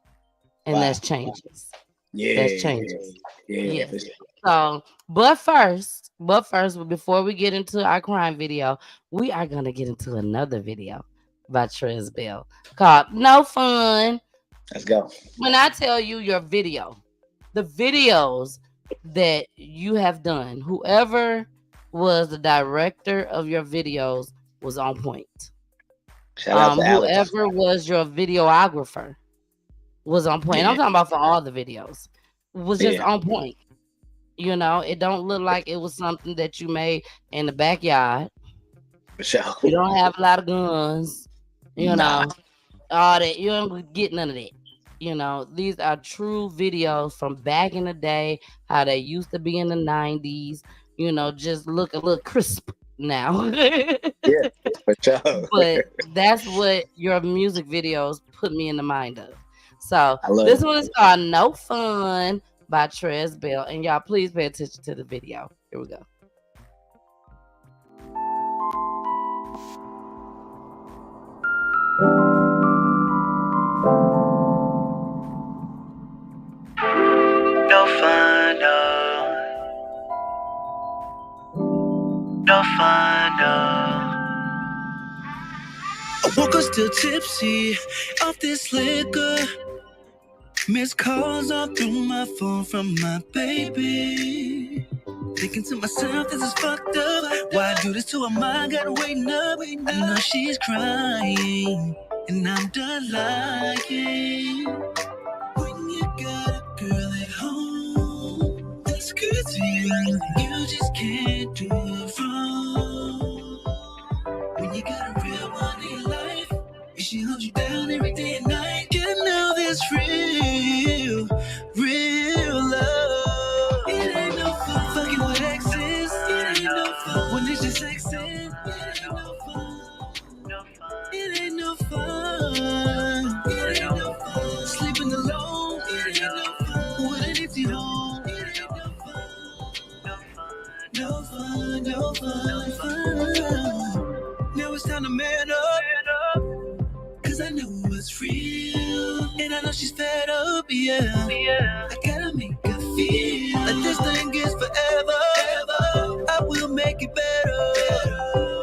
and
Wow.
that's changes. That's
Yeah.
changes.
Yeah.
Yes. So, but first, before we get into our crime video, we are gonna get into another video by Trez Bell called "No Fun."
Let's go.
When I tell you the videos that you have done, whoever was the director of your videos was on point.
Shout out to Alex.
Whoever was your videographer was on point. I'm
Yeah.
talking about for all the videos. Was just
Yeah.
on point. You know, it don't look like it was something that you made in the backyard.
For sure.
You don't have a lot of guns. You
Nah.
know, all that. You don't get none of that. These are true videos from back in the day, how they used to be in the 90s, just look a little crisp now.
Yeah, for sure.
But that's what your music videos put me in the mind of. So
I love
this
it.
one is called No Fun by Trez Bell. And y'all please pay attention to the video. Here we go.
No fun, no. No fun, no. I woke up still tipsy off this liquor. Missed calls all through my phone from my baby. Thinking to myself, this is fucked up. Why do this to her mind? Gotta waiting up. I know she's crying, and I'm done lying. When you got a girl at home, that's good to you. You just can't do it wrong. When you got a real one in life, and she holds you down every day and night. You know this real, real love. It ain't no fun fucking with exes. It ain't no fun when it's just exes. It ain't no fun. It ain't no fun. It ain't no fun. Sleeping alone. It ain't no fun. With an empty home. It ain't no fun. No fun, no fun, no fun. Now it's time to man up. Cause I know it's real. And I know she's fed up, yeah. I gotta make her feel like this thing is forever. I will make it better.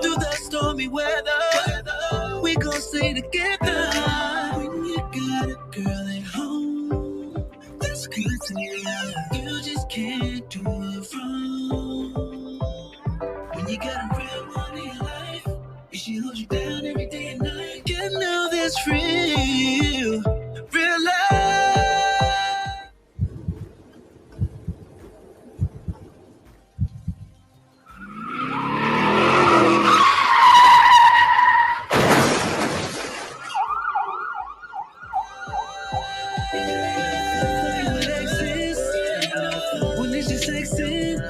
Through the stormy weather, we gon' stay together. When you got a girl at home, that's good to you. You just can't do it wrong. When you got a real one in your life, and she holds you down every day and night. You know that's real, real love. What exists when it's just exist?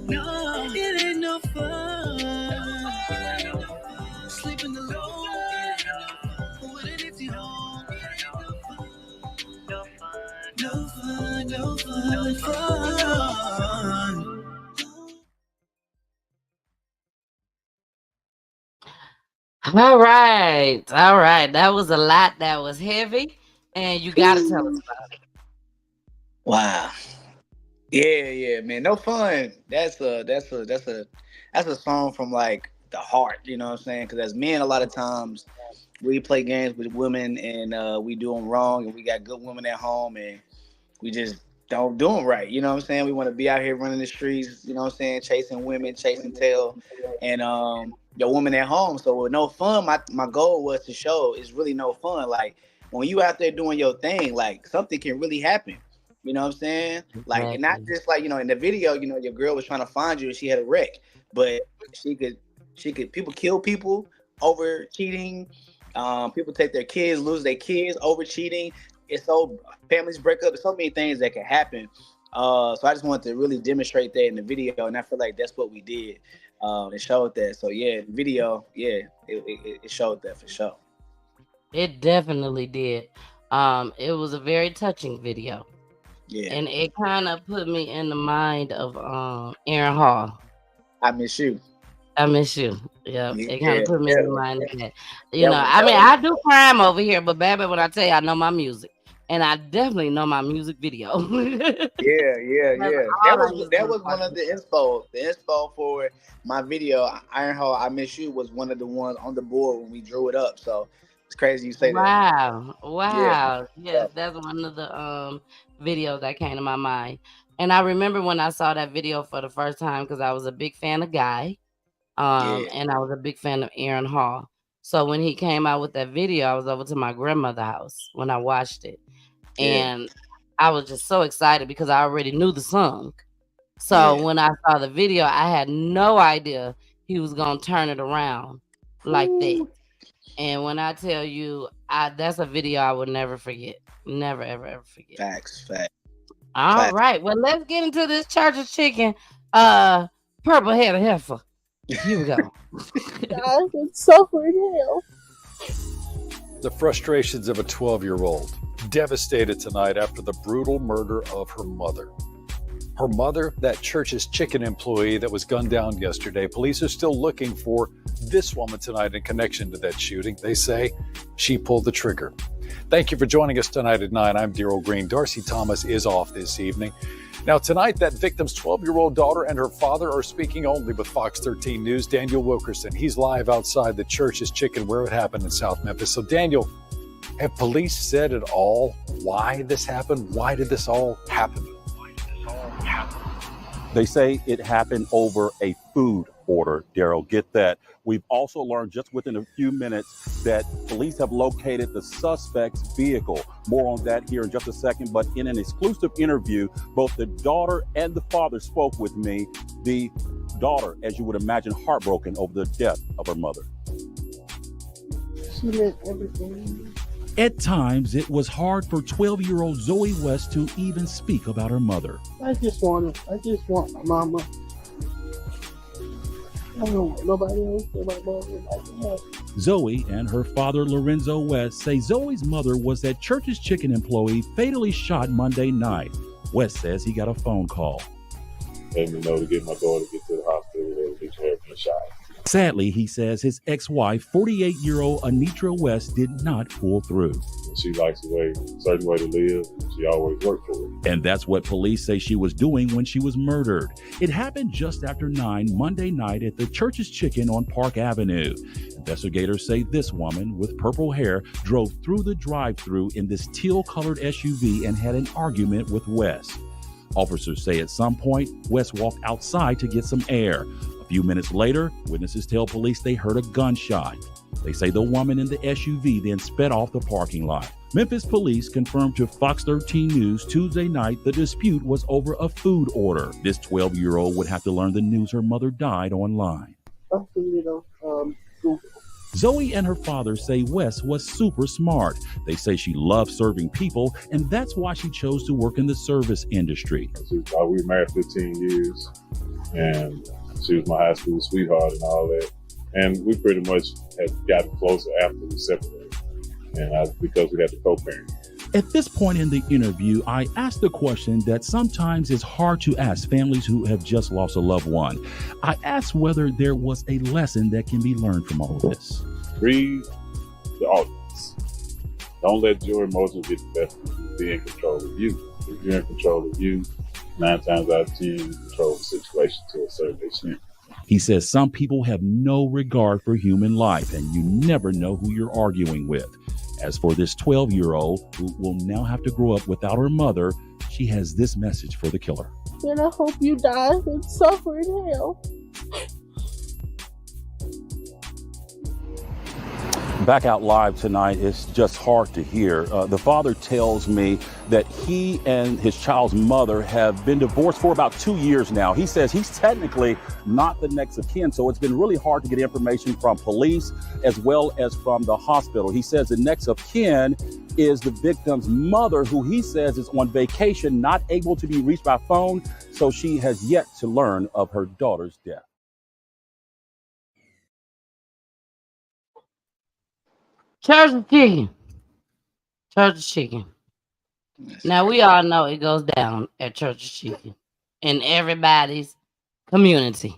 No, it ain't no fun. Sleeping alone with an empty home. No fun, no fun, no fun.
All right. All right. That was a lot that was heavy. And you got to tell us about it.
Wow. Yeah, man. No fun. That's a song from like the heart. You know what I'm saying? Because as men, a lot of times we play games with women and we do them wrong, and we got good women at home, and we just don't do them right. You know what I'm saying? We want to be out here running the streets. You know what I'm saying? Chasing women, chasing tail, and your woman at home. So with no fun, my goal was to show it's really no fun. Like when you out there doing your thing, like something can really happen. You know what I'm saying? Like, and not
Exactly.
just like in the video, your girl was trying to find you and she had a wreck, but she could people kill people over cheating. People take their kids, lose their kids over cheating. It's so families break up. There's so many things that can happen. So I just wanted to really demonstrate that in the video, and I feel like that's what we did. It showed that. So yeah, the video, yeah, it showed that for sure.
It definitely did. It was a very touching video.
Yeah,
And it kind of put me in the mind of Aaron Hall.
I miss you.
I miss you. Yep.
Yeah,
It kind of put me in the
yeah.
mind of that.
That was
I mean, I do crime over here, but baby, when I tell you I know my music. And I definitely know my music video. That's
yeah.
all I
That
usually
was one
watch.
of the inspo. The inspo for my video, Iron Hall, I Miss You, was one of the ones on the board when we drew it up. So it's crazy you say that.
Wow.
Yeah,
Wow. Yes, that's one of the videos that came to my mind. And I remember when I saw that video for the first time because I was a big fan of Guy.
yeah,
And I was a big fan of Aaron Hall. So when he came out with that video, I was over to my grandmother's house when I watched it.
yeah,
And I was just so excited because I already knew the song. So
yeah.
when I saw the video, I had no idea he was gonna turn it around like that.
Whew.
And when I tell you, that's a video I will never forget. Never, ever, ever forget.
Facts.
All
Classic.
right. Well, let's get into this church's chicken. Uh, purple head heifer. Here we go.
God, it's suffering hell.
The frustrations of a 12-year-old, devastated tonight after the brutal murder of her mother. Her mother, that church's chicken employee that was gunned down yesterday. Police are still looking for this woman tonight in connection to that shooting. They say she pulled the trigger. Thank you for joining us tonight at 9. I'm Daryl Green. Darcy Thomas is off this evening. Now, tonight, that victim's 12-year-old daughter and her father are speaking only with Fox 13 News. Daniel Wilkerson, he's live outside the church's chicken where it happened in South Memphis. So, Daniel, have police said at all why this happened? Why did this all happen?
They say it happened over a food order, Daryl. Get that. We've also learned just within a few minutes that police have located the suspect's vehicle. More on that here in just a second. But in an exclusive interview, both the daughter and the father spoke with me. The daughter, as you would imagine, heartbroken over the death of her mother.
She meant everything.
At times, it was hard for 12-year-old Zoe West to even speak about her mother.
I just want my mama. I don't want nobody else in my mother.
Zoe and her father, Lorenzo West, say Zoe's mother was that church's chicken employee fatally shot Monday night. West says he got a phone call.
Let me know to get my daughter to the hospital to get her from the shot.
Sadly, he says his ex-wife, 48-year-old Anitra West, did not pull through.
She likes a certain way to live. She always worked for it.
And that's what police say she was doing when she was murdered. It happened just after 9 Monday night at the church's chicken on Park Avenue. Investigators say this woman with purple hair drove through the drive-thru in this teal-colored SUV and had an argument with West. Officers say at some point, West walked outside to get some air. A few minutes later, witnesses tell police they heard a gunshot. They say the woman in the SUV then sped off the parking lot. Memphis police confirmed to Fox 13 News Tuesday night the dispute was over a food order. This 12-year-old would have to learn the news her mother died online.
I seen it on Google.
Zoe and her father say West was super smart. They say she loved serving people, and that's why she chose to work in the service industry.
We were married 15 years, and she was my high school sweetheart and all that. And we pretty much had gotten closer after we separated, and because we had to co-parent.
At this point in the interview, I asked the question that sometimes is hard to ask families who have just lost a loved one. I asked whether there was a lesson that can be learned from all of this.
Read the audience. Don't let your emotions get the best of you. Be in control of you. If you're in control of you, 9 times out of 10, you control the situation to a certain extent.
He says some people have no regard for human life, and you never know who you're arguing with. As for this 12-year-old, who will now have to grow up without her mother, she has this message for the killer.
And I hope you die and suffer in hell.
Back out live tonight, it's just hard to hear. The father tells me that he and his child's mother have been divorced for about 2 years now. He says he's technically not the next of kin, so it's been really hard to get information from police as well as from the hospital. He says the next of kin is the victim's mother, who he says is on vacation, not able to be reached by phone, so she has yet to learn of her daughter's death.
Church chicken. Church chicken. Now, we all know it goes down at church chicken in everybody's community.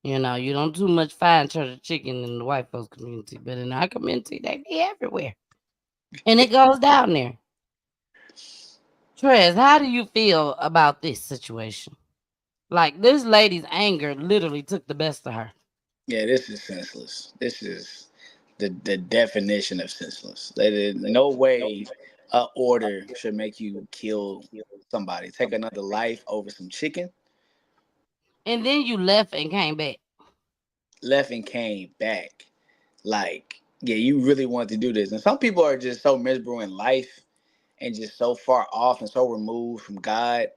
You know, you don't too much find church chicken in the white folks community, but in our community, they be everywhere. And it goes down there. Trez, how do you feel about this situation? Like, this lady's anger literally took the best of her.
Yeah, this is senseless. This is the definition of senseless. No way a order should make you kill somebody. Take another life over some chicken.
And then you left and came back.
Like, yeah, you really want to do this. And some people are just so miserable in life and just so far off and so removed from God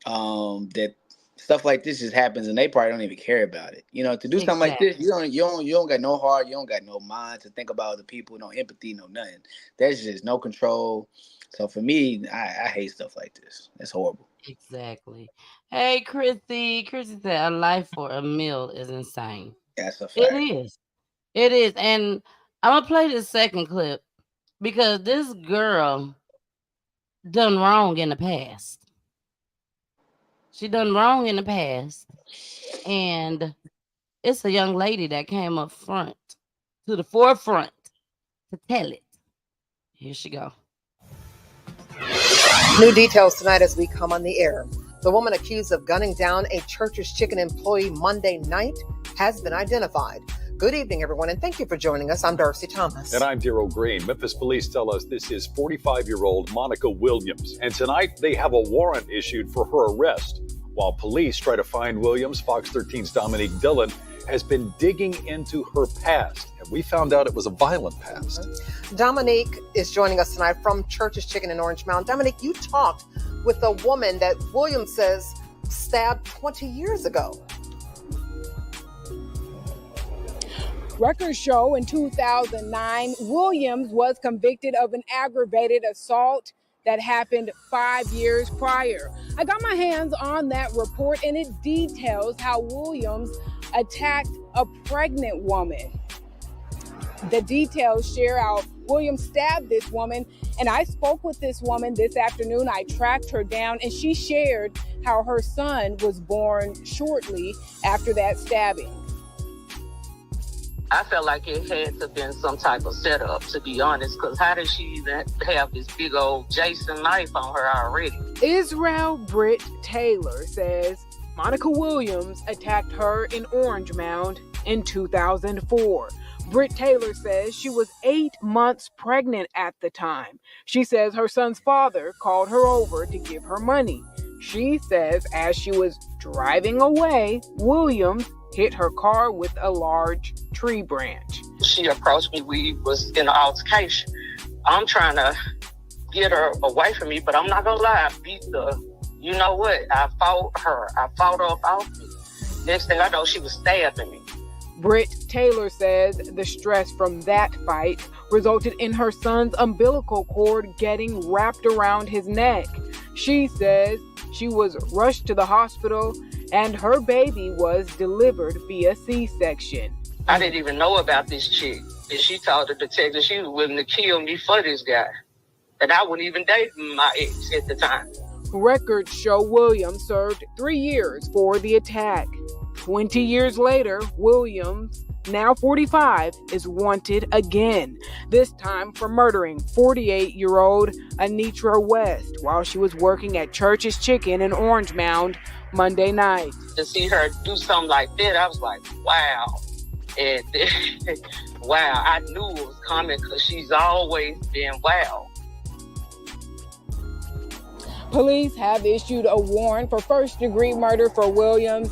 that stuff like this just happens, and they probably don't even care about it. You know, to do something like this,
Exactly.
you don't got no heart, you don't got no mind to think about the people, no empathy, no nothing. There's just no control. So for me, I hate stuff like this. That's horrible.
Exactly. Hey, Chrissy. Chrissy said a life for a meal is insane.
That's a
It
fact.
is. It is. And I'm going to play this second clip because this girl done wrong in the past. She done wrong in the past. And it's a young lady that came up front to the forefront to tell it. Here she go.
New details tonight as we come on the air. The woman accused of gunning down a Church's Chicken employee Monday night has been identified. Good evening, everyone, and thank you for joining us. I'm Darcy Thomas.
And I'm Daryl Green. Memphis police tell us this is 45-year-old Monica Williams. And tonight they have a warrant issued for her arrest. While police try to find Williams, Fox 13's Dominique Dillon has been digging into her past. And we found out it was a violent past.
Dominique is joining us tonight from Church's Chicken in Orange Mound. Dominique, you talked with a woman that Williams says stabbed 20 years ago.
Records show in 2009, Williams was convicted of an aggravated assault that happened 5 years prior. I got my hands on that report, and it details how Williams attacked a pregnant woman. The details share how Williams stabbed this woman, and I spoke with this woman this afternoon. I tracked her down, and she shared how her son was born shortly after that stabbing.
I felt like it had to have been some type of setup, to be honest, because how did she even have this big old Jason knife on her already?
Israel Britt Taylor says Monica Williams attacked her in Orange Mound in 2004. Britt Taylor says she was 8 months pregnant at the time. She says her son's father called her over to give her money. She says as she was driving away, Williams hit her car with a large tree branch.
She approached me. We was in an altercation. I'm trying to get her away from me, but I'm not gonna lie, I beat you know what? I fought her. I fought her up off me. Next thing I know, she was stabbing me.
Britt Taylor says the stress from that fight resulted in her son's umbilical cord getting wrapped around his neck. She says she was rushed to the hospital and her baby was delivered via C-section.
I didn't even know about this chick. And she told the detective she was willing to kill me for this guy. And I wouldn't even date my ex at the time.
Records show Williams served 3 years for the attack. 20 years later, Williams, now 45, is wanted again, this time for murdering 48-year-old Anitra West while she was working at Church's Chicken in Orange Mound Monday night.
To see her do something like that, I was like, wow. And wow, I knew it was coming because she's always been wow.
Police have issued a warrant for first-degree murder for Williams.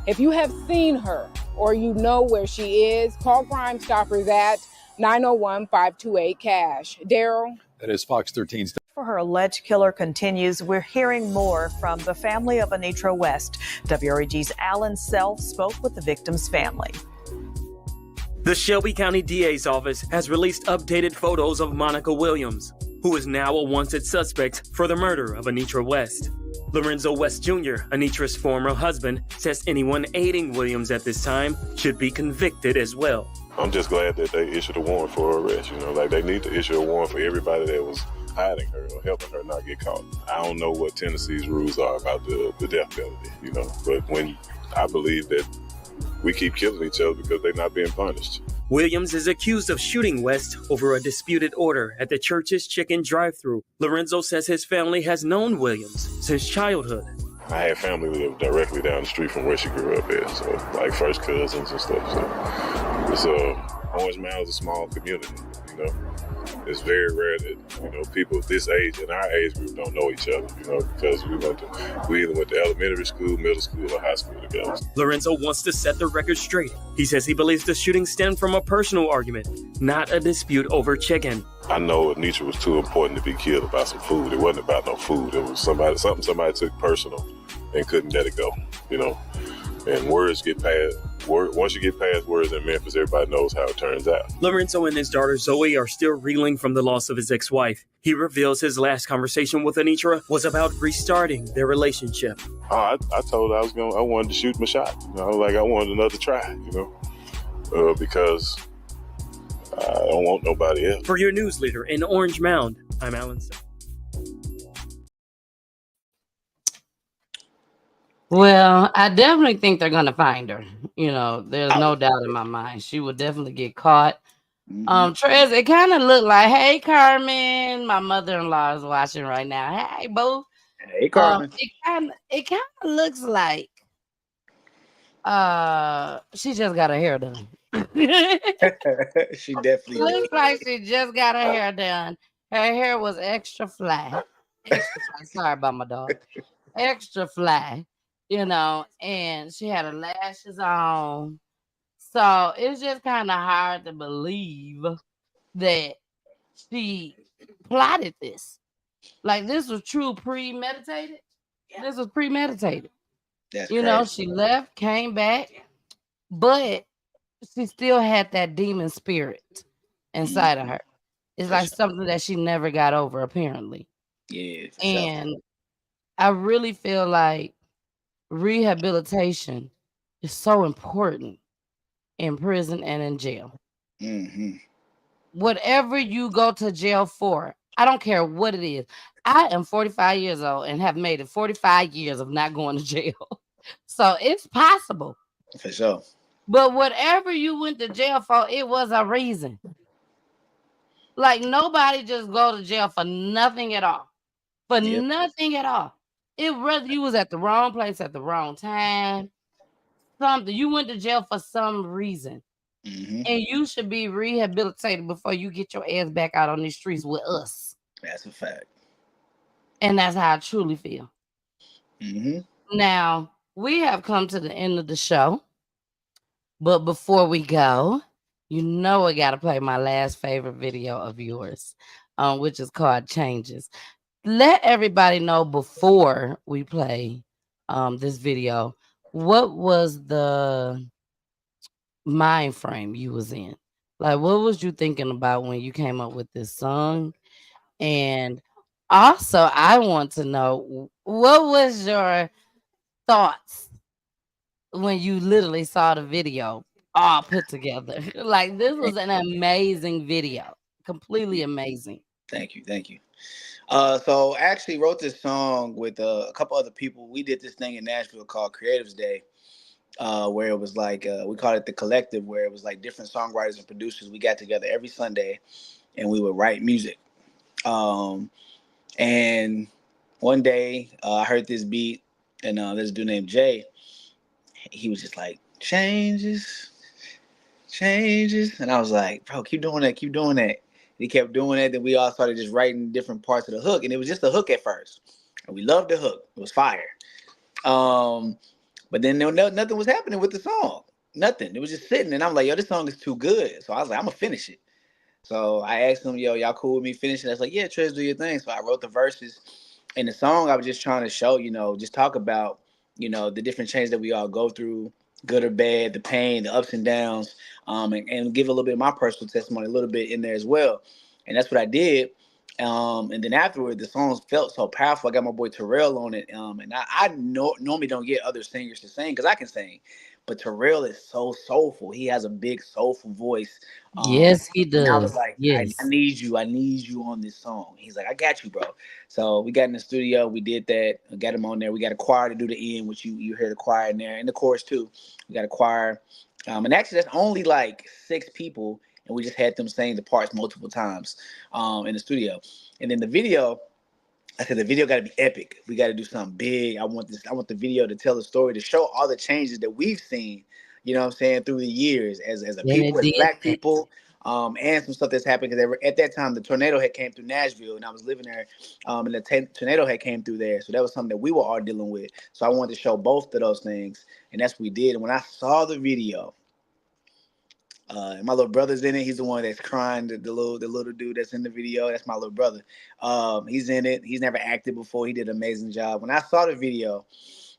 If you have seen her or you know where she is, call Crime Stoppers at 901-528-CASH. Daryl?
That is Fox 13's.
For her alleged killer continues. We're hearing more from the family of Anitra West. WREG's Alan Self spoke with the victim's family.
The Shelby County DA's office has released updated photos of Monica Williams, who is now a wanted suspect for the murder of Anitra West. Lorenzo West Jr., Anitra's former husband, says anyone aiding Williams at this time should be convicted as well.
I'm just glad that they issued a warrant for her arrest. You know, like they need to issue a warrant for everybody that was hiding her or helping her not get caught. I don't know what Tennessee's rules are about the death penalty, you know, but when I believe that we keep killing each other because they're not being punished.
Williams is accused of shooting West over a disputed order at the Church's Chicken drive-thru. Lorenzo says his family has known Williams since childhood.
I had family live directly down the street from where she grew up at, so like first cousins and stuff. So it's Orange Mound is a small community, you know. It's very rare that, you know, people this age and our age group don't know each other, you know, because we either went to elementary school, middle school, or high school together.
Lorenzo wants to set the record straight. He says he believes the shooting stemmed from a personal argument, not a dispute over chicken.
I know Anitra was too important to be killed about some food. It wasn't about no food. It was something somebody took personal and couldn't let it go, you know. And words get past. Once you get past words in Memphis, everybody knows how it turns out.
Lorenzo and his daughter Zoe are still reeling from the loss of his ex-wife. He reveals his last conversation with Anitra was about restarting their relationship.
I told her I wanted to shoot my shot. I was like, I wanted another try, you know, because I don't want nobody else.
For your news leader in Orange Mound, I'm Alan.
Well, I definitely think they're gonna find her. You know, there's no doubt in my mind. She will definitely get caught. Trez, it kind of looked like, hey, Carmen, my mother-in-law is watching right now. Hey, boo.
Hey, Carmen.
It kind of looks like she just got her hair done.
She definitely
looks like she just got her hair done. Her hair was extra flat. Extra flat. Sorry about my dog. Extra flat, you know, and she had her lashes on. So it's just kind of hard to believe that she plotted this. Like, this was true premeditated. This was premeditated.
That's
you know, she left, came back, but she still had that demon spirit inside of her. It's like something that she never got over, apparently.
Yeah.
And I really feel like rehabilitation is so important in prison and in jail. Whatever you go to jail for, I don't care what it is. I am 45 years old and have made it 45 years of not going to jail. So it's possible.
For sure.
But whatever you went to jail for, it was a reason. Like, nobody just go to jail for nothing at all. For nothing at all. Whether you was at the wrong place at the wrong time, something. You went to jail for some reason. And you should be rehabilitated before you get your ass back out on these streets with us.
That's a fact.
And that's how I truly feel. Now, we have come to the end of the show. But before we go, you know I got to play my last favorite video of yours, which is called Changes. Let everybody know before we play this video, what was the mind frame you was in? Like, what was you thinking about when you came up with this song? And also, I want to know, what was your thoughts when you literally saw the video all put together? Like, this was an amazing video. Completely amazing.
Thank you. So I actually wrote this song with a couple other people. We did this thing in Nashville called Creatives Day, where it was like, we called it The Collective, where it was like different songwriters and producers. We got together every Sunday and we would write music. And one day I heard this beat, and there's a dude named Jay. He was just like, changes. And I was like, bro, keep doing that. He kept doing that. Then we all started just writing different parts of the hook. And it was just a hook at first. And we loved the hook. It was fire. But then nothing was happening with the song. Nothing. It was just sitting. And I'm like, yo, this song is too good. So I was like, I'm going to finish it. So I asked him, yo, y'all cool with me finishing? I was like, yeah, Trez, do your thing. So I wrote the verses. In the song, I was just trying to show, just talk about, the different changes that we all go through, good or bad, the pain, the ups and downs, and give a little bit of my personal testimony a little bit in there as well. And that's what I did. And then afterward, the songs felt so powerful. I got my boy Terrell on it. And I normally don't get other singers to sing because I can sing. But Terrell is so soulful. He has a big soulful voice.
Yes, he does.
And I was like,
yes.
I need you on this song. He's like, I got you, bro. So we got in the studio. We did that. I got him on there. We got a choir to do the end, which you hear the choir in there. And the chorus, too. We got a choir. And actually, that's only like 6 people. And we just had them sing the parts multiple times in the studio. And then the video, I said the video got to be epic. We got to do something big. I want the video to tell the story, to show all the changes that we've seen, you know what I'm saying, through the years as a people, as Black people, and some stuff that's happened. Because at that time, the tornado had came through Nashville, and I was living there, and the tornado had came through there. So that was something that we were all dealing with. So I wanted to show both of those things, and that's what we did. And when I saw the video, and my little brother's in it. He's the one that's crying. The little dude that's in the video. That's my little brother. He's in it. He's never acted before. He did an amazing job. When I saw the video,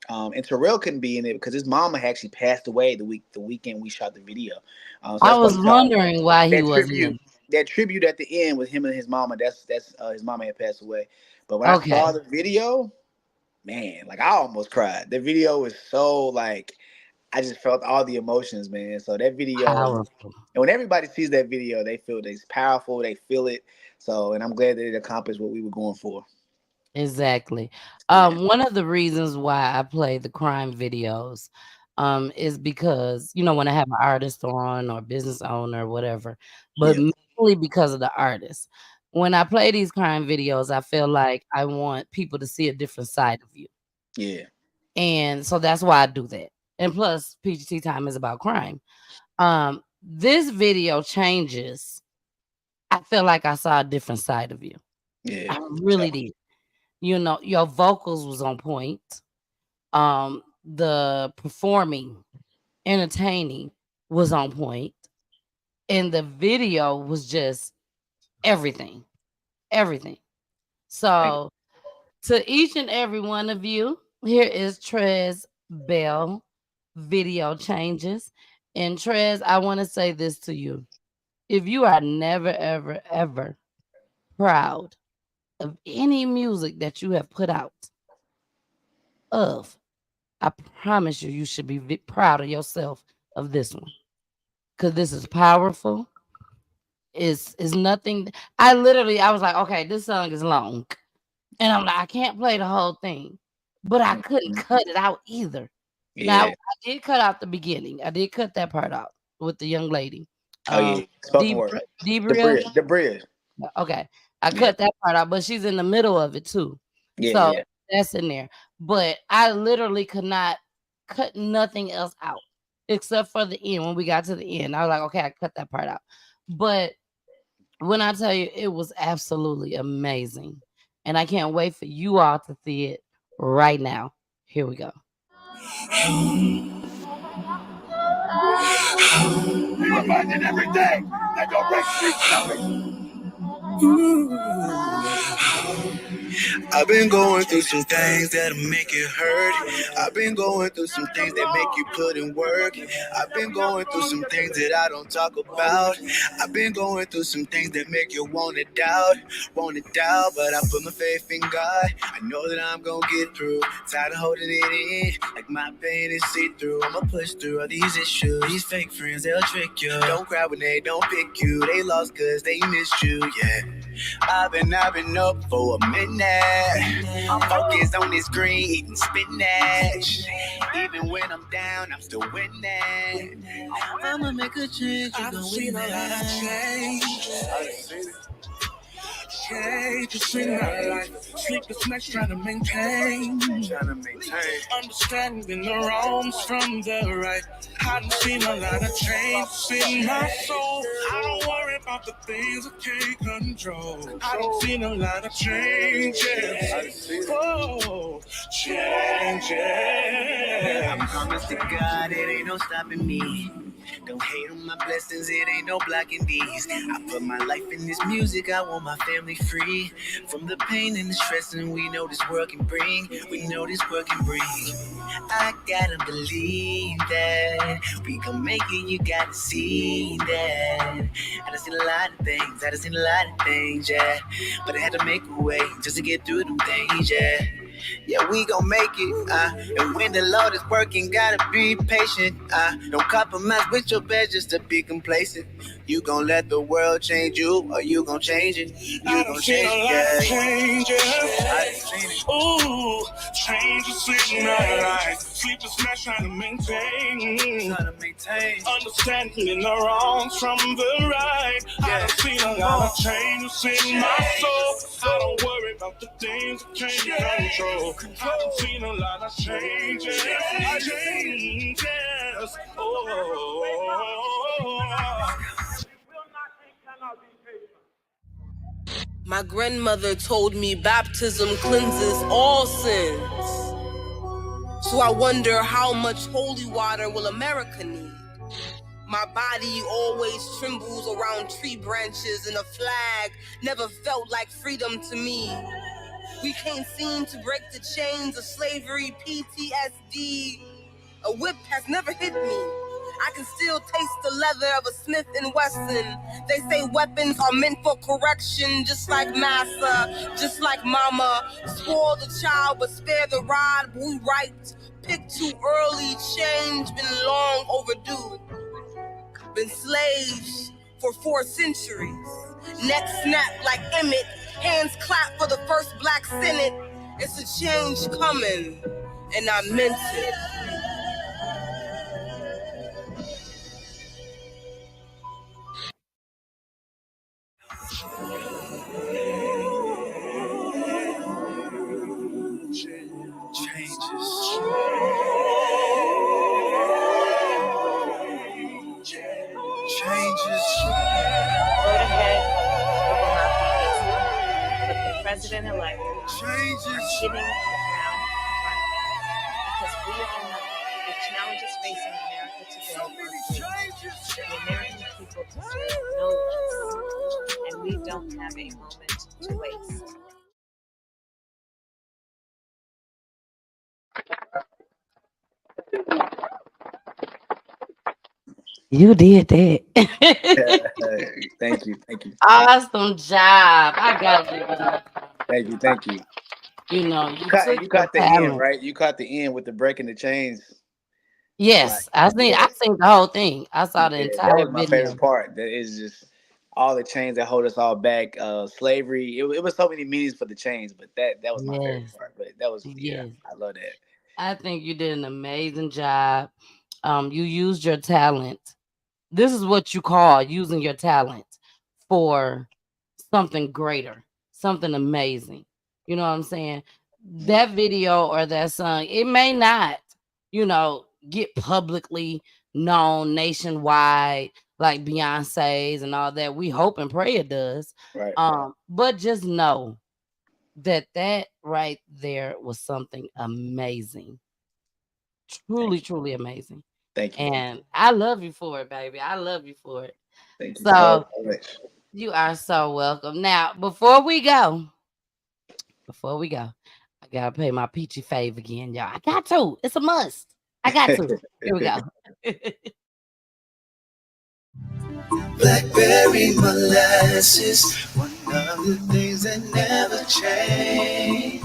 And Terrell couldn't be in it because his mama had actually passed away the weekend we shot the video. So
I
that's why
was
you saw
wondering why he
that
wasn't in
tribute.
it.
That tribute at the end with him and his mama. That's his mama had passed away. But when I
Okay.
saw the video, man, like I almost cried. The video was so like I just felt all the emotions, man. So that video, and
Powerful.
when everybody sees that video, they feel it's powerful. They feel it. So, and I'm glad that it accomplished what we were going for.
Exactly.
Yeah,
One of the reasons why I play the crime videos, is because, when I have an artist on or business owner or whatever, but
yeah,
mainly because of the artist. When I play these crime videos, I feel like I want people to see a different side of you.
yeah,
And so that's why I do that. And plus, PGT time is about crime. This video changes. I feel like I saw a different side of you.
yeah.
I really did. Your vocals was on point. The performing, entertaining was on point, and the video was just everything, everything.
Thank
So, to each and every one of you, here is Trez Bell video changes. And Trez, I want to say this to you. If you are never, ever, ever proud of any music that you have put out of, I promise you, you should be proud of yourself of this one. Because this is powerful. Is nothing. I was like, okay, this song is long. And I'm like, I can't play the whole thing. But I couldn't
you.
cut it out either. Now,
Yeah.
I did cut out the beginning. I did cut that part out with the young lady.
Oh yeah. Spoken word. The
Debria.
bridge. The bridge.
Okay. I
Yeah.
cut that part out, but she's in the middle of it too.
Yeah.
So
Yeah.
that's in there. But I literally could not cut nothing else out except for the end. When we got to the end, I was like, okay, I cut that part out. But when I tell you, it was absolutely amazing. And I can't wait for you all to see it right now. Here we go.
You imagine everything that don't break free.
I've been going through some things that'll make it hurt. I've been going through some things that make you put in work. I've been going through some things that I don't talk about. I've been going through some things that make you want to doubt. But I put my faith in God. I know that I'm gonna get through. Tired of holding it in, like my pain is see-through. I'ma push through all these issues. These fake friends, they'll trick you. Don't cry when they don't pick you. They lost cause they missed you, yeah. I've been up for a minute. Focus on this green, eating spinach. Even when I'm down, I'm still winning. I'ma make a change. I've seen a lot of change. Changes in my life. Sleepless nights trying to maintain. Understanding the wrongs from the right. I've seen a lot of changes in my soul. I don't worry about the things I can't control. I've seen a lot of changes. Oh, changes. I promise to God it ain't no stopping me. Don't hate on my blessings, it ain't no blocking these. I put my life in this music, I want my family free from the pain and the stress, and we know this world can bring. I gotta believe that we gon' make it, you gotta see that. I done seen a lot of things, yeah. But I had to make a way just to get through them things, yeah. Yeah, we gon' make it, and when the Lord is working, gotta be patient, don't compromise with your best just to be complacent. You gon' let the world change you, or you gon' change it. You gon' change it, yeah. Changes. Ooh, changes in my life. Sleepless nights trying to maintain. Understanding the wrongs from the right. I done seen a lot of changes in my soul. I don't worry about the things I can't control. I done seen a lot of changes.
My grandmother told me baptism cleanses all sins. So I wonder how much holy water will America need? My body always trembles around tree branches, and a flag never felt like freedom to me. We can't seem to break the chains of slavery, PTSD. A whip has never hit me. I can still taste the leather of a Smith & Wesson. They say weapons are meant for correction, just like massa, just like mama. Spoil the child, but spare the rod. We right, pick too early, change been long overdue. Been slaves for 4 centuries. Neck snap like Emmett, hands clap for the first black Senate. It's a change coming, and I meant it.
Vote ahead, it will not be easy. But the president-elect is hitting the ground running. Because we all know the challenges facing America today are big. The American people deserve no less. And we don't have a moment to waste.
You did that.
Thank you. Thank you.
Awesome job. I gotta give you that.
Thank you. Thank you.
You know, you
You
took your
caught the end,
talent.
right? You caught the end with the breaking the chains. Like,
Yes, I
yeah,
seen the whole thing. I saw the
yeah, that
entire
was my favorite
video.
part. That is just all the chains that hold us all back. Slavery. It was so many meanings for the chains, but that was my favorite
Yes,
part. But that was, yeah,
yes.
I love that.
I think you did an amazing job. You used your talent. This is what you call using your talent for something greater, something amazing. You know what I'm saying? That video or that song, it may not, get publicly known nationwide like Beyonce's and all that. We hope and pray it does.
Right.
But just know that right there was something amazing. Truly,
Thank you.
truly amazing.
Thank you.
And I love you for it, baby. I love you for it.
Thank you so
So
much.
you are so welcome. Now, before we go, I gotta pay my peachy fave again, y'all. I got to. It's a must. I got to. Here we go.
Blackberry molasses, one of the things that never change.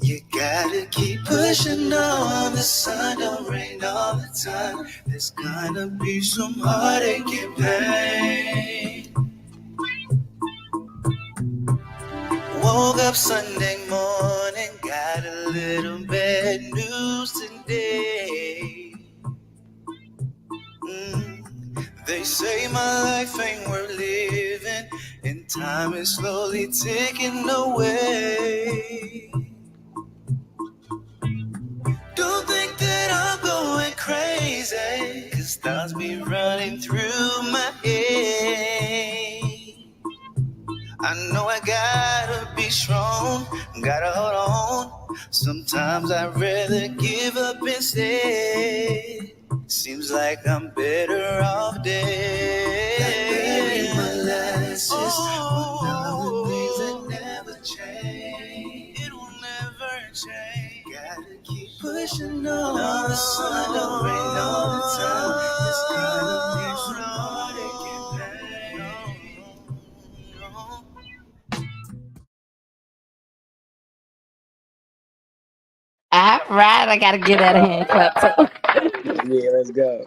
You gotta keep pushing on, the sun don't rain all the time. There's gonna be some heartache and pain. Woke up Sunday morning, got a little bad news today. They say my life ain't worth living, and time is slowly ticking away. Don't think that I'm going crazy, 'cause thoughts be running through my head. I know I gotta be strong, gotta hold on. Sometimes I'd rather give up instead. Seems like I'm better off dead. Blackberry molasses, one of the things that never change. It will never change. Gotta keep pushing on. The sun don't rain all the time. It's gonna be some heartache and pain.
All right, I gotta get that a hand clap too.
Yeah, let's go.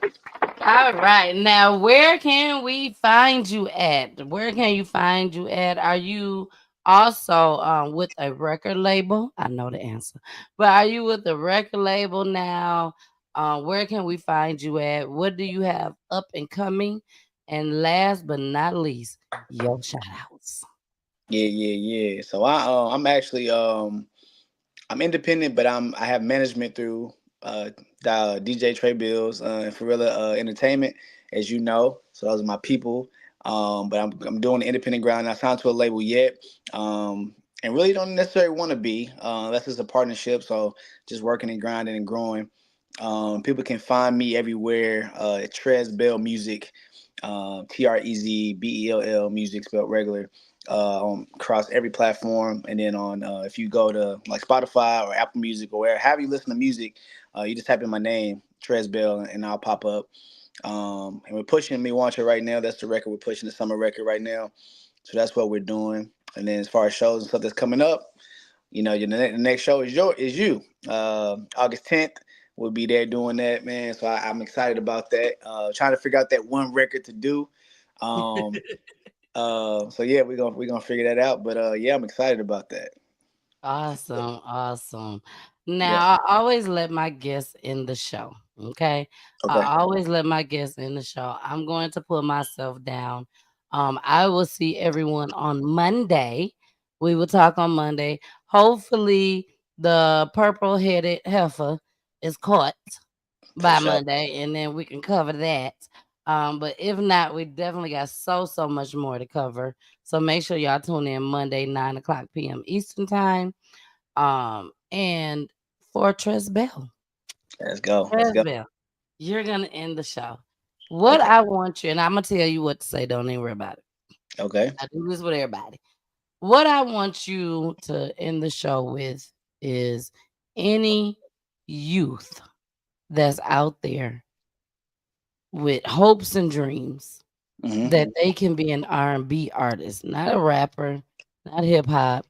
All right. Now, where can we find you at? Where can you find you at? Are you also with a record label? I know the answer. But are you with a record label now? Where can we find you at? What do you have up and coming? And last but not least, your shout outs.
Yeah. So I'm actually I'm independent, but I have management through DJ Trey Bills and Farilla Entertainment, as you know. So those are my people. But I'm doing the independent ground. Not signed to a label yet, and really don't necessarily want to be. That's just a partnership. So just working and grinding and growing. People can find me everywhere. Trez Bell Music, TREZBELL Music spelled regular. across every platform. And then on if you go to like Spotify or Apple Music or wherever you listen to music, you just type in my name, Trez Bell, and I'll pop up. And we're pushing Me Want You right now. That's the record we're pushing, the summer record right now. So that's what we're doing. And then as far as shows and stuff that's coming up, you know, the next show is you. August 10th. We'll be there doing that, man. So I'm excited about that. Trying to figure out that one record to do. So yeah, we're gonna figure that out. But yeah, I'm excited about that.
Awesome.
Yeah.
Now, I always let my guests in the show. Okay.
Okay.
I always let my guests in the show. I'm going to put myself down. I will see everyone on Monday. We will talk on Monday. Hopefully, the purple-headed heifer is caught
For
by
sure.
Monday, and then we can cover that. But if not, we definitely got so much more to cover. So make sure y'all tune in Monday, 9 o'clock p.m. Eastern time. And for Trez Bell.
Let's go. Let's
Trez
go.
Bell, you're gonna end the show. What
Okay.
I want you, and I'm gonna tell you what to say, don't even worry about it.
Okay.
I do this with everybody. What I want you to end the show with is any youth that's out there with hopes and dreams that they can be an R&B artist, not a rapper, not hip hop,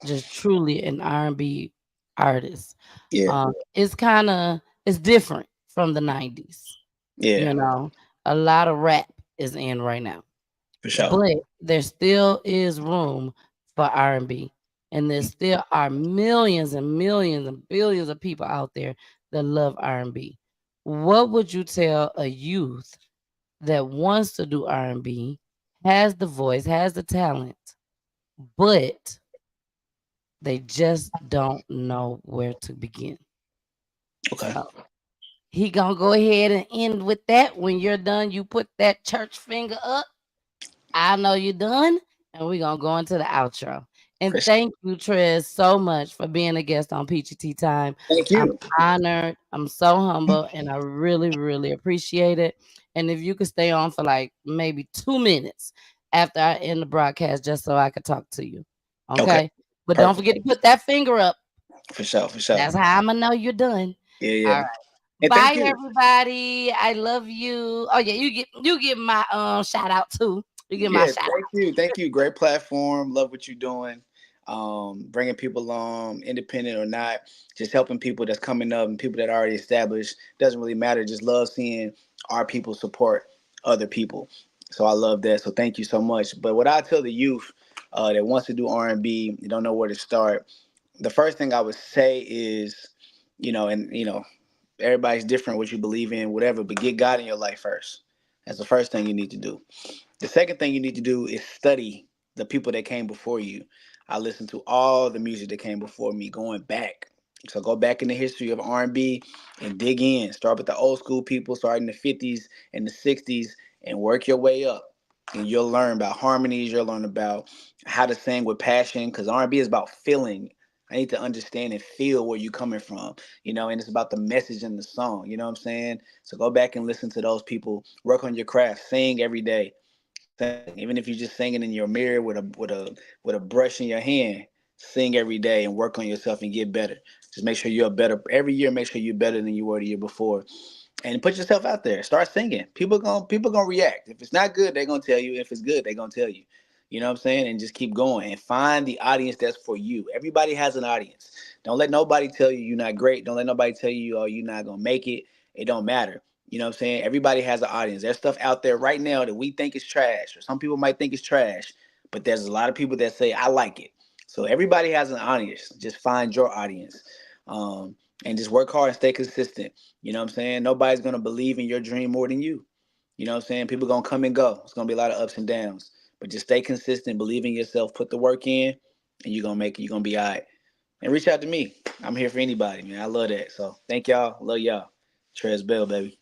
just truly an R&B artist.
Yeah.
It's different from the 90s.
Yeah.
You know, a lot of rap is in right now,
For sure.
but there still is room for R&B, and there still are millions and millions and billions of people out there that love R&B. What would you tell a youth that wants to do R&B, has the voice, has the talent, but they just don't know where to begin?
Okay.
So he gonna go ahead and end with that. When you're done, you put that church finger up. I know you're done, and we're gonna go into the outro. And
For sure.
thank you, Trez, so much for being a guest on PGT Time.
Thank
I'm
you.
honored. I'm so humble, and I really, really appreciate it. And if you could stay on for like maybe 2 minutes after I end the broadcast, just so I could talk to you,
Okay.
okay? But don't
Perfect.
forget to put that finger up.
For sure. For sure.
That's how I'm gonna know you're done.
Yeah.
All
Yeah.
right.
And thank
Bye,
you.
everybody. I love you. Oh yeah, you get my shout out too. You get my
Yeah,
shout
thank you. Thank you. Great platform. Love what you're doing. Bringing people along, independent or not, just helping people that's coming up and people that are already established. Doesn't really matter. Just love seeing our people support other people. So I love that. So thank you so much. But what I tell the youth that wants to do R&B, you don't know where to start. The first thing I would say is, everybody's different what you believe in, whatever, but get God in your life first. That's the first thing you need to do. The second thing you need to do is study the people that came before you. I listened to all the music that came before me going back. So go back in the history of R&B and dig in. Start with the old school people, start in the 50s and the 60s, and work your way up. And you'll learn about harmonies. You'll learn about how to sing with passion, because R&B is about feeling. I need to understand and feel where you're coming from, and it's about the message in the song. You know what I'm saying? So go back and listen to those people. Work on your craft. Sing every day. Even if you're just singing in your mirror with a brush in your hand, sing every day and work on yourself and get better. Just make sure you're better every year. Make sure you're better than you were the year before, and put yourself out there. Start singing. People gonna react. If it's not good, they're gonna tell you. If it's good, they're gonna tell you. You know what I'm saying? And just keep going and find the audience that's for you. Everybody has an audience. Don't let nobody tell you you're not great. Don't let nobody tell you, oh, you're not gonna make it. It don't matter. You know what I'm saying? Everybody has an audience. There's stuff out there right now that we think is trash, or some people might think it's trash, but there's a lot of people that say, I like it. So everybody has an audience. Just find your audience. And just work hard and stay consistent. You know what I'm saying? Nobody's going to believe in your dream more than you. You know what I'm saying? People going to come and go. It's going to be a lot of ups and downs. But just stay consistent, believe in yourself, put the work in, and you're going to make it. You're going to be all right. And reach out to me. I'm here for anybody, man. I love that. So thank y'all. Love y'all. Trez Bell, baby.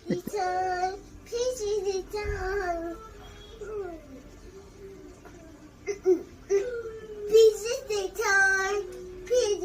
Return, please return. Please return, please